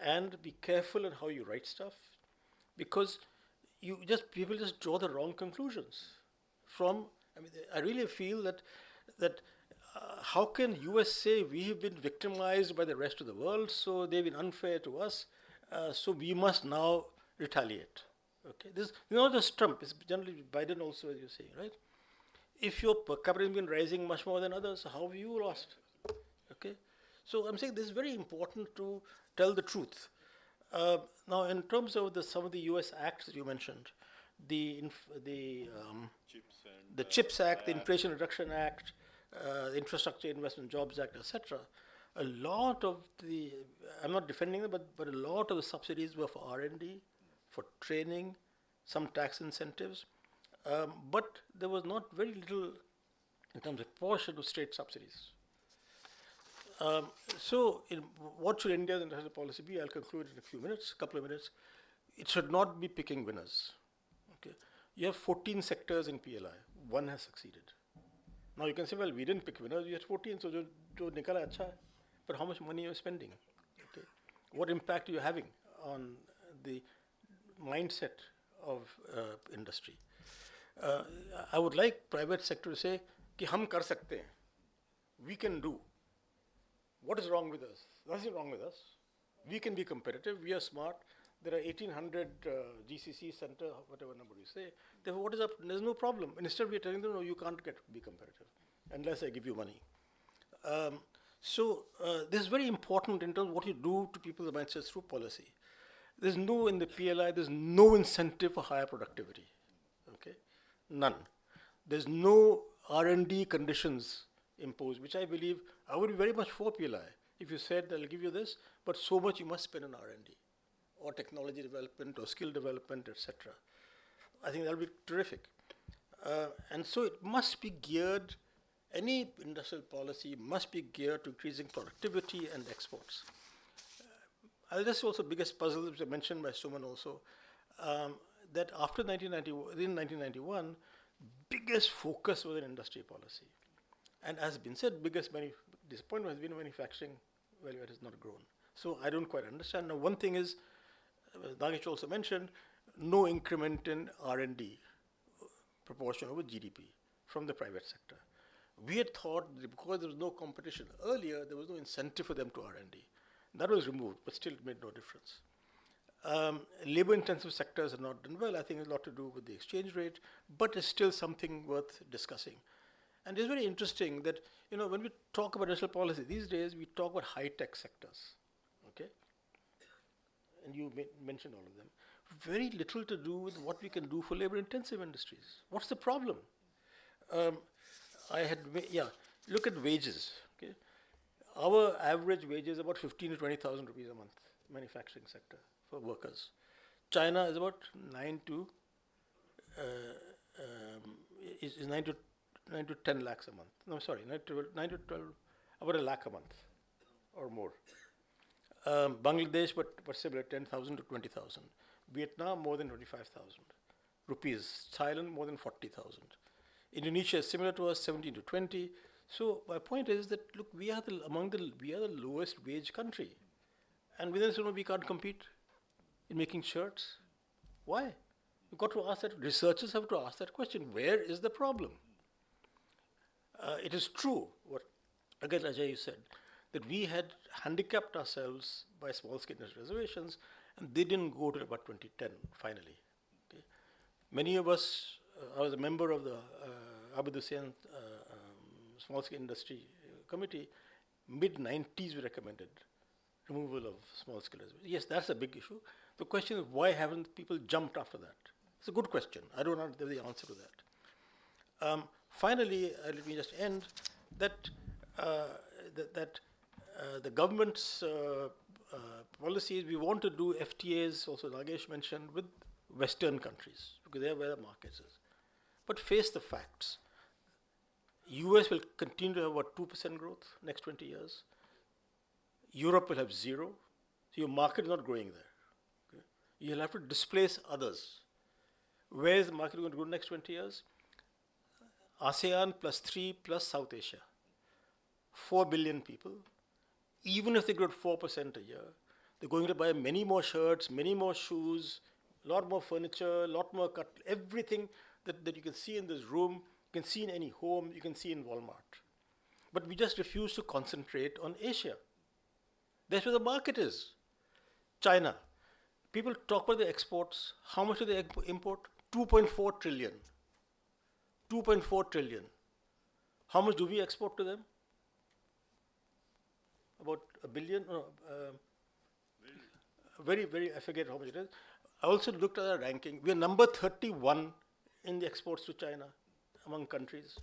and be careful in how you write stuff, because people just draw the wrong conclusions from. I mean, I really feel that how can US say we have been victimized by the rest of the world, so they've been unfair to us, so we must now retaliate. Okay, this is not just Trump; it's generally Biden also, as you're saying, right? If your per capita has been rising much more than others, how have you lost? Okay, so I'm saying this is very important to tell the truth. Now, in terms of some of the U.S. acts that you mentioned, the CHIPS Act, the Inflation Reduction Act, the Infrastructure Investment Jobs Act, etc. A lot of I'm not defending them, but a lot of the subsidies were for R&D, for training, some tax incentives, but there was not very little in terms of portion of state subsidies. So, what should India's international policy be? I'll conclude in a few minutes, couple of minutes. It should not be picking winners. Okay, you have 14 sectors in PLI. One has succeeded. Now you can say, well, we didn't pick winners. We had 14, so jo nikala acha hai. But how much money are you spending? Okay, what impact are you having on the mindset of industry? I would like private sector to say, कि हम कर सकते हैं. We can do. What is wrong with us? Nothing wrong with us. We can be competitive. We are smart. There are 1,800 GCC center, whatever number you say. Therefore, what is up? There's no problem. And instead, we are telling them, no, you can't be competitive unless I give you money. So this is very important in terms of what you do to people's mindsets through policy. There's no, in the PLI, there's no incentive for higher productivity. Okay, none. There's no R&D conditions imposed, which I believe I would be very much for PLI. If you said I'll give you this, but so much you must spend on R&D, or technology development, or skill development, etc. I think that'll be terrific. And so it must be geared. Any industrial policy must be geared to increasing productivity and exports. This is also the biggest puzzle, which was mentioned by Suman also, that after 1991, biggest focus was in industry policy. And as has been said, biggest disappointment has been manufacturing value add has not grown. So I don't quite understand. Now, one thing is, Nagesh also mentioned, no increment in R&D proportion over GDP from the private sector. We had thought that because there was no competition earlier, there was no incentive for them to R&D. That was removed, but still it made no difference. Labor-intensive sectors have not done well. I think it's a lot to do with the exchange rate, but it's still something worth discussing. And it's very interesting that, when we talk about industrial policy these days, we talk about high-tech sectors, okay? And you mentioned all of them. Very little to do with what we can do for labor-intensive industries. What's the problem? Look at wages, okay? Our average wage is about 15 to 20,000 rupees a month, manufacturing sector for workers. China is about 9 to 10 lakhs a month. No, sorry, 9 to 12, about a lakh a month or more. Bangladesh, but similar, 10,000 to 20,000. Vietnam, more than 25,000 rupees. Thailand, more than 40,000. Indonesia is similar to us, 17 to 20. So my point is that, look, we are the lowest wage country. And within this, we can't compete in making shirts. Why? You've got to ask that. Researchers have to ask that question. Where is the problem? It is true, what again Ajay said, that we had handicapped ourselves by small-scale reservations, and they didn't go to about 2010, finally. Okay? Many of us, I was a member of the Abid Hussain Small-Scale Industry Committee. Mid-90s we recommended removal of small-scale reservations. Yes, that's a big issue. The question is, why haven't people jumped after that? It's a good question. I don't know the answer to that. Finally, let me just end that the government's policies, we want to do FTAs, also Nagesh mentioned, with Western countries, because they are where the markets is. But face the facts. US will continue to have about 2% growth next 20 years. Europe will have 0. So your market is not growing there. Okay? You'll have to displace others. Where is the market going to grow next 20 years? ASEAN plus 3 plus South Asia. 4 billion people. Even if they grow at 4% a year, they're going to buy many more shirts, many more shoes, a lot more furniture, a lot more everything that you can see in this room, you can see in any home, you can see in Walmart. But we just refuse to concentrate on Asia. That's where the market is. China. People talk about the exports. How much do they import? 2.4 trillion. 2.4 trillion. How much do we export to them? About a billion? No, I forget how much it is. I also looked at our ranking. We are number 31 in the exports to China among countries,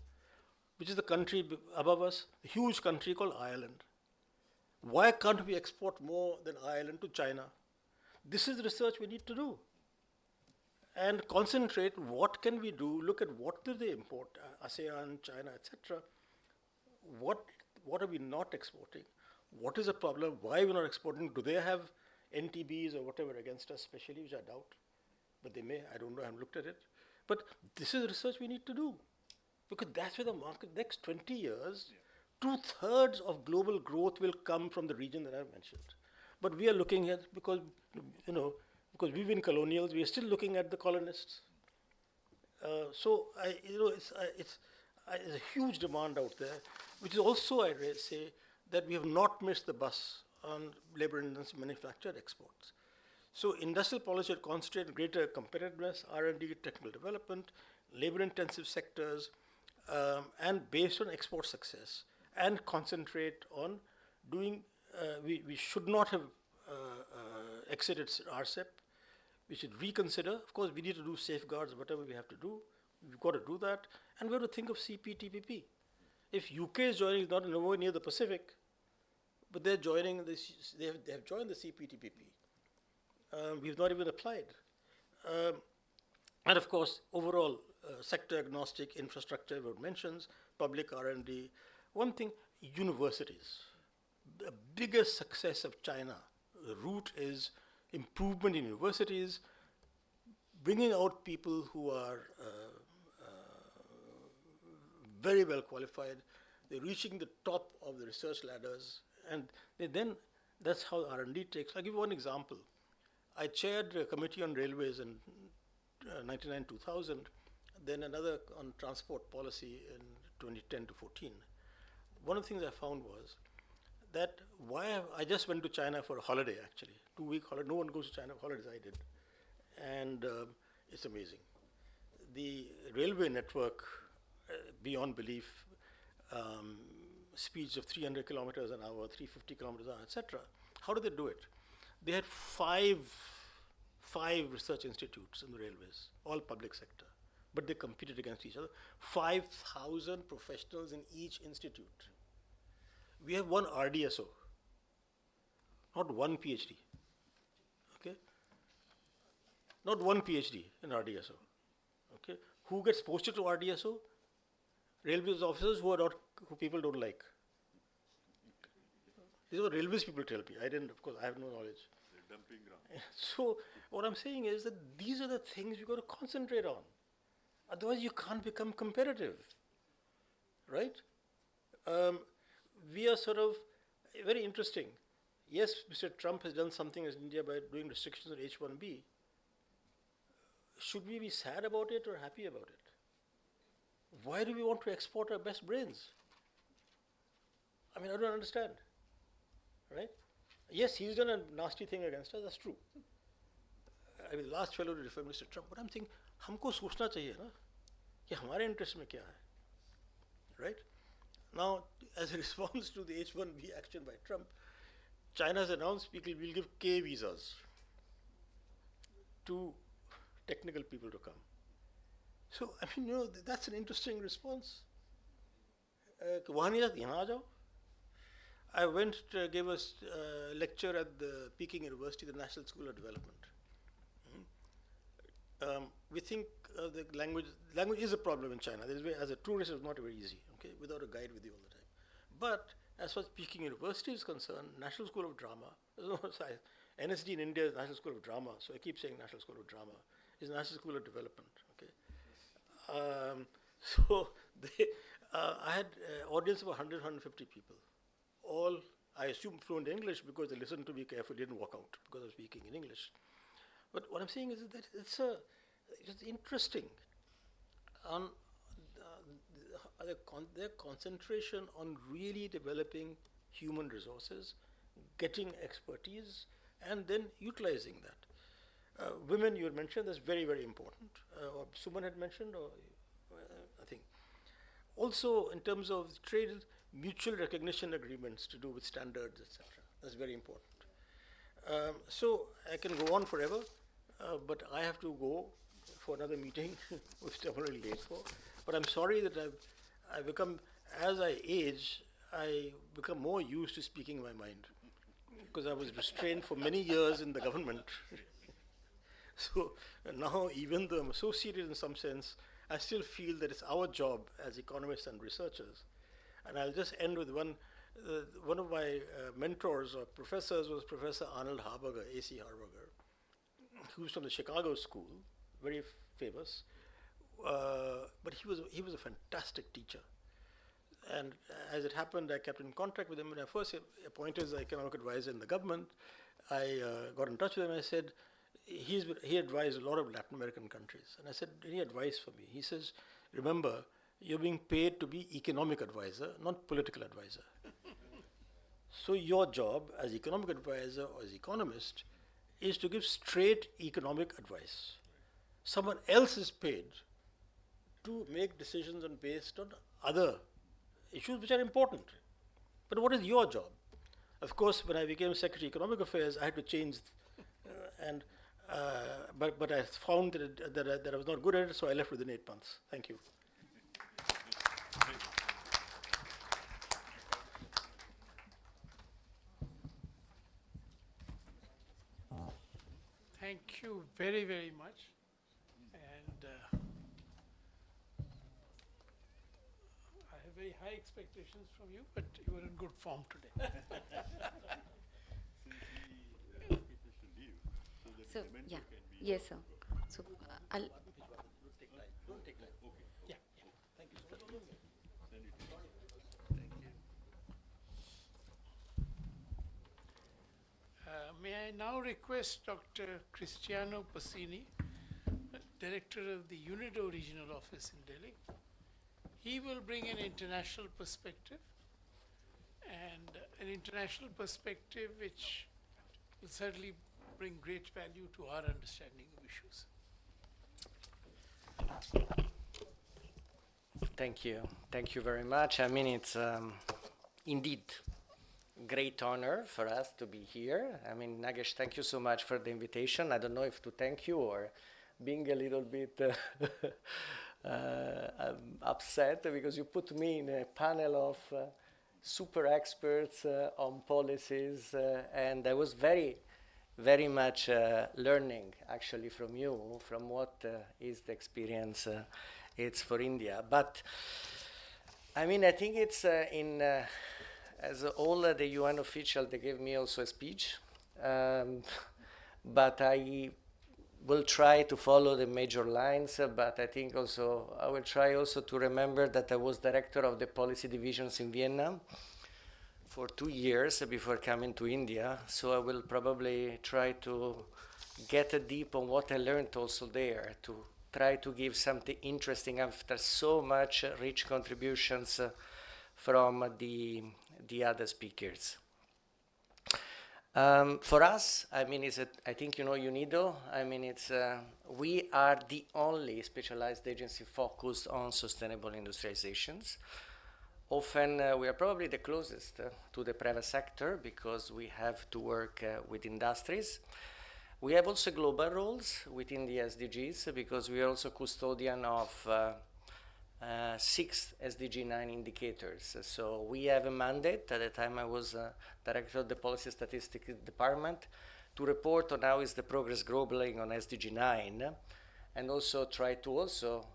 which is the country above us, a huge country called Ireland. Why can't we export more than Ireland to China? This is the research we need to do. and concentrate what can we do, look at what do they import, ASEAN, China, etc. What, what are we not exporting? What is the problem? Why we're not exporting? Do they have NTBs or whatever against us, especially, which I doubt. But they may, I don't know, I haven't looked at it. But this is research we need to do. Because that's where the market, next 20 years, 2/3 of global growth will come from the region that I've mentioned. But we are looking at, because, because we've been colonials, we are still looking at the colonists. It's a huge demand out there, which is also, I say, that we have not missed the bus on labor-intensive manufactured exports. So industrial policy should concentrate on greater competitiveness, R&D, technical development, labor-intensive sectors, and based on export success, and concentrate on doing, we should not have exited RCEP. We should reconsider. Of course, we need to do safeguards, whatever we have to do. We've got to do that. And we have to think of CPTPP. If UK is joining, it's not nowhere near the Pacific, but they're joining this, they have joined the CPTPP. We've not even applied. And of course, overall, sector agnostic infrastructure, everyone mentions, public R&D. One thing, universities. The biggest success of China, the root is improvement in universities, bringing out people who are very well qualified. They're reaching the top of the research ladders, and that's how R&D takes. I'll give you one example. I chaired a committee on railways in 1999-2000, then another on transport policy in 2010 to 14. One of the things I found was that I just went to China for a holiday, actually, 2-week holiday. No one goes to China for holidays, I did. And it's amazing. The railway network, beyond belief, speeds of 300 kilometers an hour, 350 kilometers an hour, etc. How do they do it? They had five research institutes in the railways, all public sector, but they competed against each other. 5,000 professionals in each institute. We have one RDSO, not one PhD. Okay? Not one PhD in RDSO. Okay? Who gets posted to RDSO? Railways officers who people don't like. These are railways people tell me. I didn't, of course, I have no knowledge. The dumping ground. So what I'm saying is that these are the things you've got to concentrate on. Otherwise, you can't become competitive, right? We are sort of very interesting. Yes, Mr. Trump has done something in India by doing restrictions on H-1B. Should we be sad about it or happy about it? Why do we want to export our best brains? I mean, I don't understand, right? Yes, he's done a nasty thing against us, that's true. I mean, the last fellow to refer Mr. Trump, but I'm thinking, हमको सोचना चाहिए ना कि हमारे interest में क्या है, right? Now, as a response to the H-1B action by Trump, China has announced we'll give K visas to technical people to come. So, I mean, that's an interesting response. वहाँ नहीं जाती, यहाँ आ जाओ. I went to give a lecture at the Peking University, the National School of Development. We think the language is a problem in China. As a tourist, it's not very easy, okay, without a guide with you all the time. But as far as Peking University is concerned, National School of Drama, NSD in India is National School of Drama, so I keep saying National School of Drama, is National School of Development, okay. So I had an audience of 100, 150 people. All, I assume, fluent English because they listened to me carefully, didn't walk out because I was speaking in English. But what I'm saying is that it's interesting on their concentration on really developing human resources, getting expertise, and then utilizing that. Women, you had mentioned, that's very, very important. Or Suman had mentioned, or I think. Also, in terms of trade, mutual recognition agreements to do with standards, etc. That's very important. So I can go on forever, but I have to go for another meeting, which I'm already late for. But I'm sorry that I've become, as I age, I become more used to speaking my mind, because I was restrained for many years in the government. So now, even though I'm associated in some sense, I still feel that it's our job as economists and researchers. And I'll just end with one of my mentors or professors was Professor Arnold Harberger, A.C. Harberger, who's from the Chicago School, very famous. But he was a fantastic teacher. And as it happened, I kept in contact with him. When I first appointed as economic advisor in the government, I got in touch with him. And I said, he advised a lot of Latin American countries. And I said, any advice for me? He says, remember, you're being paid to be economic advisor, not political advisor. So your job as economic advisor or as economist is to give straight economic advice. Someone else is paid to make decisions based on other issues which are important. But what is your job? Of course, when I became Secretary of Economic Affairs, I had to change, but I found that I was not good at it, so I left within 8 months. Thank you. Thank you very, very much. And I have very high expectations from you, but you are in good form today. So, yeah, yes, sir. So, I'll. Yeah, yeah. Thank you so much. May I now request Dr. Cristiano Passini, Director of the UNIDO Regional Office in Delhi. He will bring an international perspective, and an international perspective which will certainly bring great value to our understanding of issues. Thank you. Thank you very much. I mean, it's indeed great honor for us to be here. I mean, Nagesh, thank you so much for the invitation. I don't know if to thank you or being a little bit upset because you put me in a panel of super experts on policies, and I was very, very much learning actually from you, from what is the experience it's for India. But I mean, I think it's as all the UN officials, they gave me also a speech, but I will try to follow the major lines, but I think also I will try also to remember that I was director of the policy divisions in Vienna for 2 years before coming to India, so I will probably try to get deep on what I learned also there, to try to give something interesting after so much rich contributions from the other speakers. For us, I mean, I think you know UNIDO. I mean, we are the only specialized agency focused on sustainable industrializations. Often we are probably the closest to the private sector because we have to work with industries. We have also global roles within the SDGs because we are also custodian of 6 SDG 9 indicators. So we have a mandate. At the time I was director of the Policy Statistics Department to report on how is the progress globally on SDG 9 and also try to also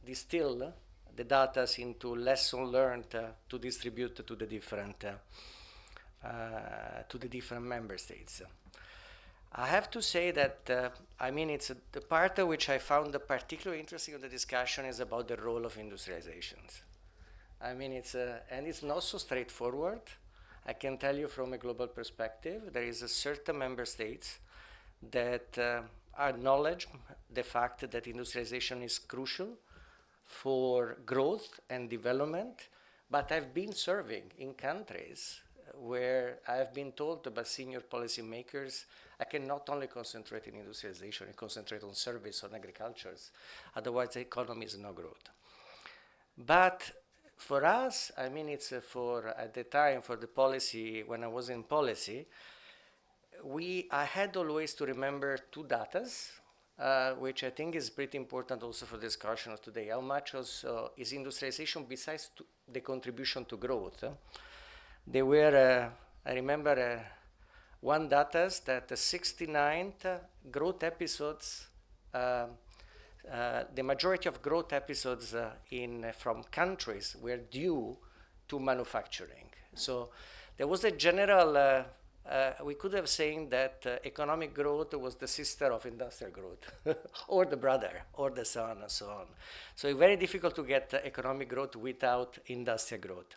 distill the data into lessons learned to distribute to the different member states. I have to say that, I mean, the part which I found particularly interesting in the discussion is about the role of industrializations. I mean, and it's not so straightforward. I can tell you from a global perspective, there is a certain member states that acknowledge the fact that industrialization is crucial for growth and development, but I've been serving in countries where I've been told by senior policymakers I can not only concentrate in industrialization, I concentrate on service, on agriculture, otherwise the economy is no growth. But for us, I mean, at the time, for the policy, when I was in policy, I had always to remember 2 datas, which I think is pretty important also for the discussion of today. How much also is industrialization besides the contribution to growth? They were, I remember One data is that the 69th growth episodes, the majority of growth episodes from countries were due to manufacturing. So there was a general, we could have said that economic growth was the sister of industrial growth, or the brother, or the son, and so on. So it's very difficult to get economic growth without industrial growth.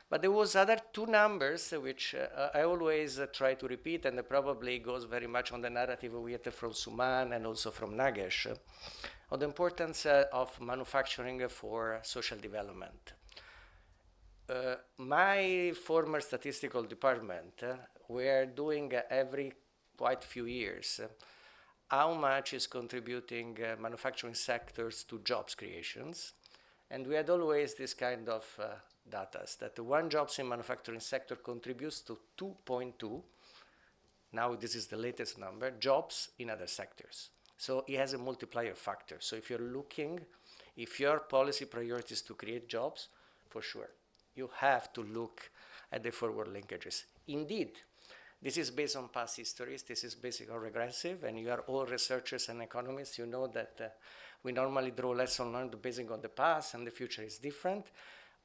But there was other two numbers which I always try to repeat, and it probably goes very much on the narrative we had from Suman and also from Nagesh, on the importance of manufacturing for social development. My former statistical department were doing every quite few years how much is contributing manufacturing sectors to jobs creations, and we had always this kind of data that the one jobs in manufacturing sector contributes to 2.2. Now this is the latest number, jobs in other sectors. So it has a multiplier factor. So if you're looking, if your policy priority is to create jobs, for sure, you have to look at the forward linkages. Indeed, this is based on past histories, this is based on regressive, and you are all researchers and economists, you know that we normally draw lessons learned based on the past and the future is different.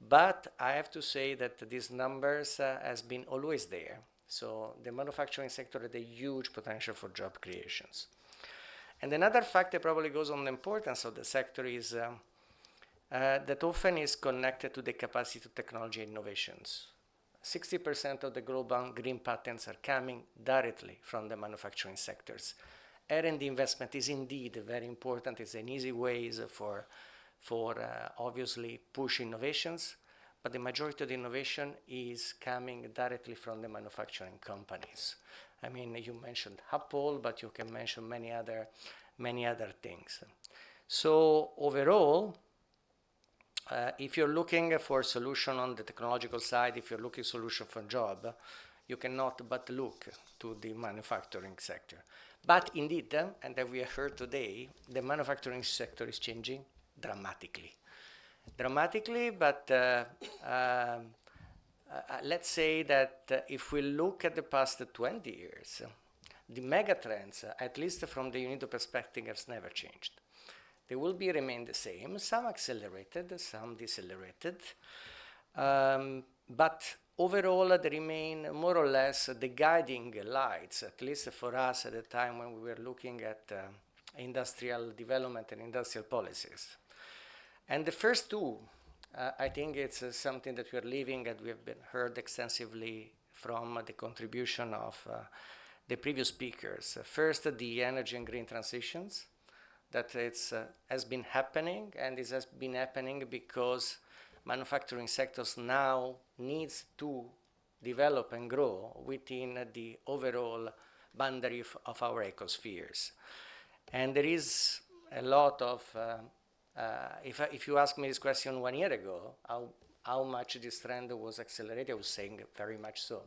But I have to say that these numbers has been always there. So the manufacturing sector had a huge potential for job creations. And another fact that probably goes on the importance of the sector is that often is connected to the capacity of technology innovations. 60% of the global green patents are coming directly from the manufacturing sectors. R&D investment is indeed very important. It's an easy way for obviously push innovations, but the majority of the innovation is coming directly from the manufacturing companies. I mean, you mentioned Apple, but you can mention many other things. So overall, if you're looking for a solution on the technological side, if you're looking for a solution for a job, you cannot but look to the manufacturing sector. But indeed, and that we have heard today, the manufacturing sector is changing dramatically. But let's say that if we look at the past 20 years, the megatrends, at least from the UNIDO perspective, have never changed. They will remain the same, some accelerated, some decelerated, but overall they remain more or less the guiding lights, at least for us at the time when we were looking at industrial development and industrial policies. And the first two, I think it's something that we are living and we have been heard extensively from the contribution of the previous speakers. First, the energy and green transitions, that has been happening, and this has been happening because manufacturing sectors now needs to develop and grow within the overall boundary of our ecospheres. And there is a lot of, if you asked me this question 1 year ago, how much this trend was accelerated, I was saying very much so.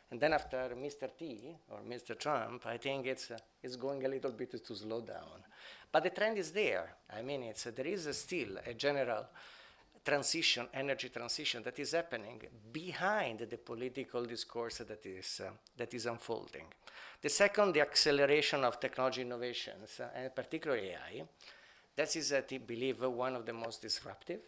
And then after Mr. T or Mr. Trump, I think it's going a little bit to slow down. But the trend is there. I mean, there is still a general transition, energy transition that is happening behind the political discourse that is unfolding. The second, the acceleration of technology innovations, and particularly AI. That is, I believe, one of the most disruptive.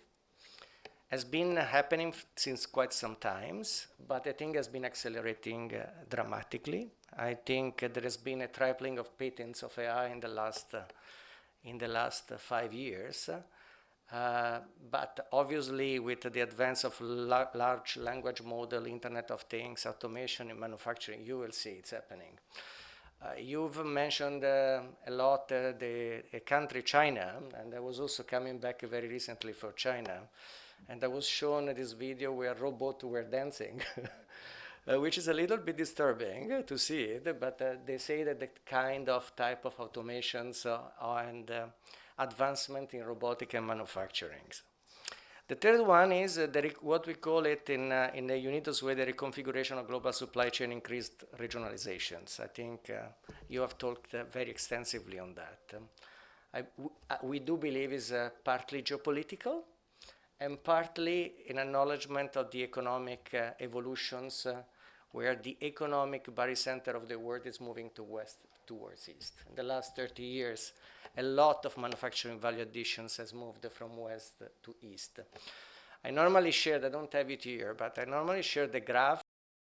Has been happening since quite some times, but I think has been accelerating dramatically. I think there has been a tripling of patents of AI in the last 5 years. But obviously, with the advance of large language model, Internet of Things, automation in manufacturing, you will see it's happening. You've mentioned a lot the country China, and I was also coming back very recently for China. And I was shown this video where robots were dancing, which is a little bit disturbing to see it, but they say that the kind of type of automations and advancement in robotic and manufacturing. The third one is what we call it in the UNIDO's way, the reconfiguration of global supply chain, increased regionalizations. I think you have talked very extensively on that. We do believe is partly geopolitical, and partly in acknowledgement of the economic evolutions where the economic barycenter of the world is moving to west towards east. In the last 30 years, a lot of manufacturing value additions has moved from west to east. I normally share, I don't have it here, but I normally share the graph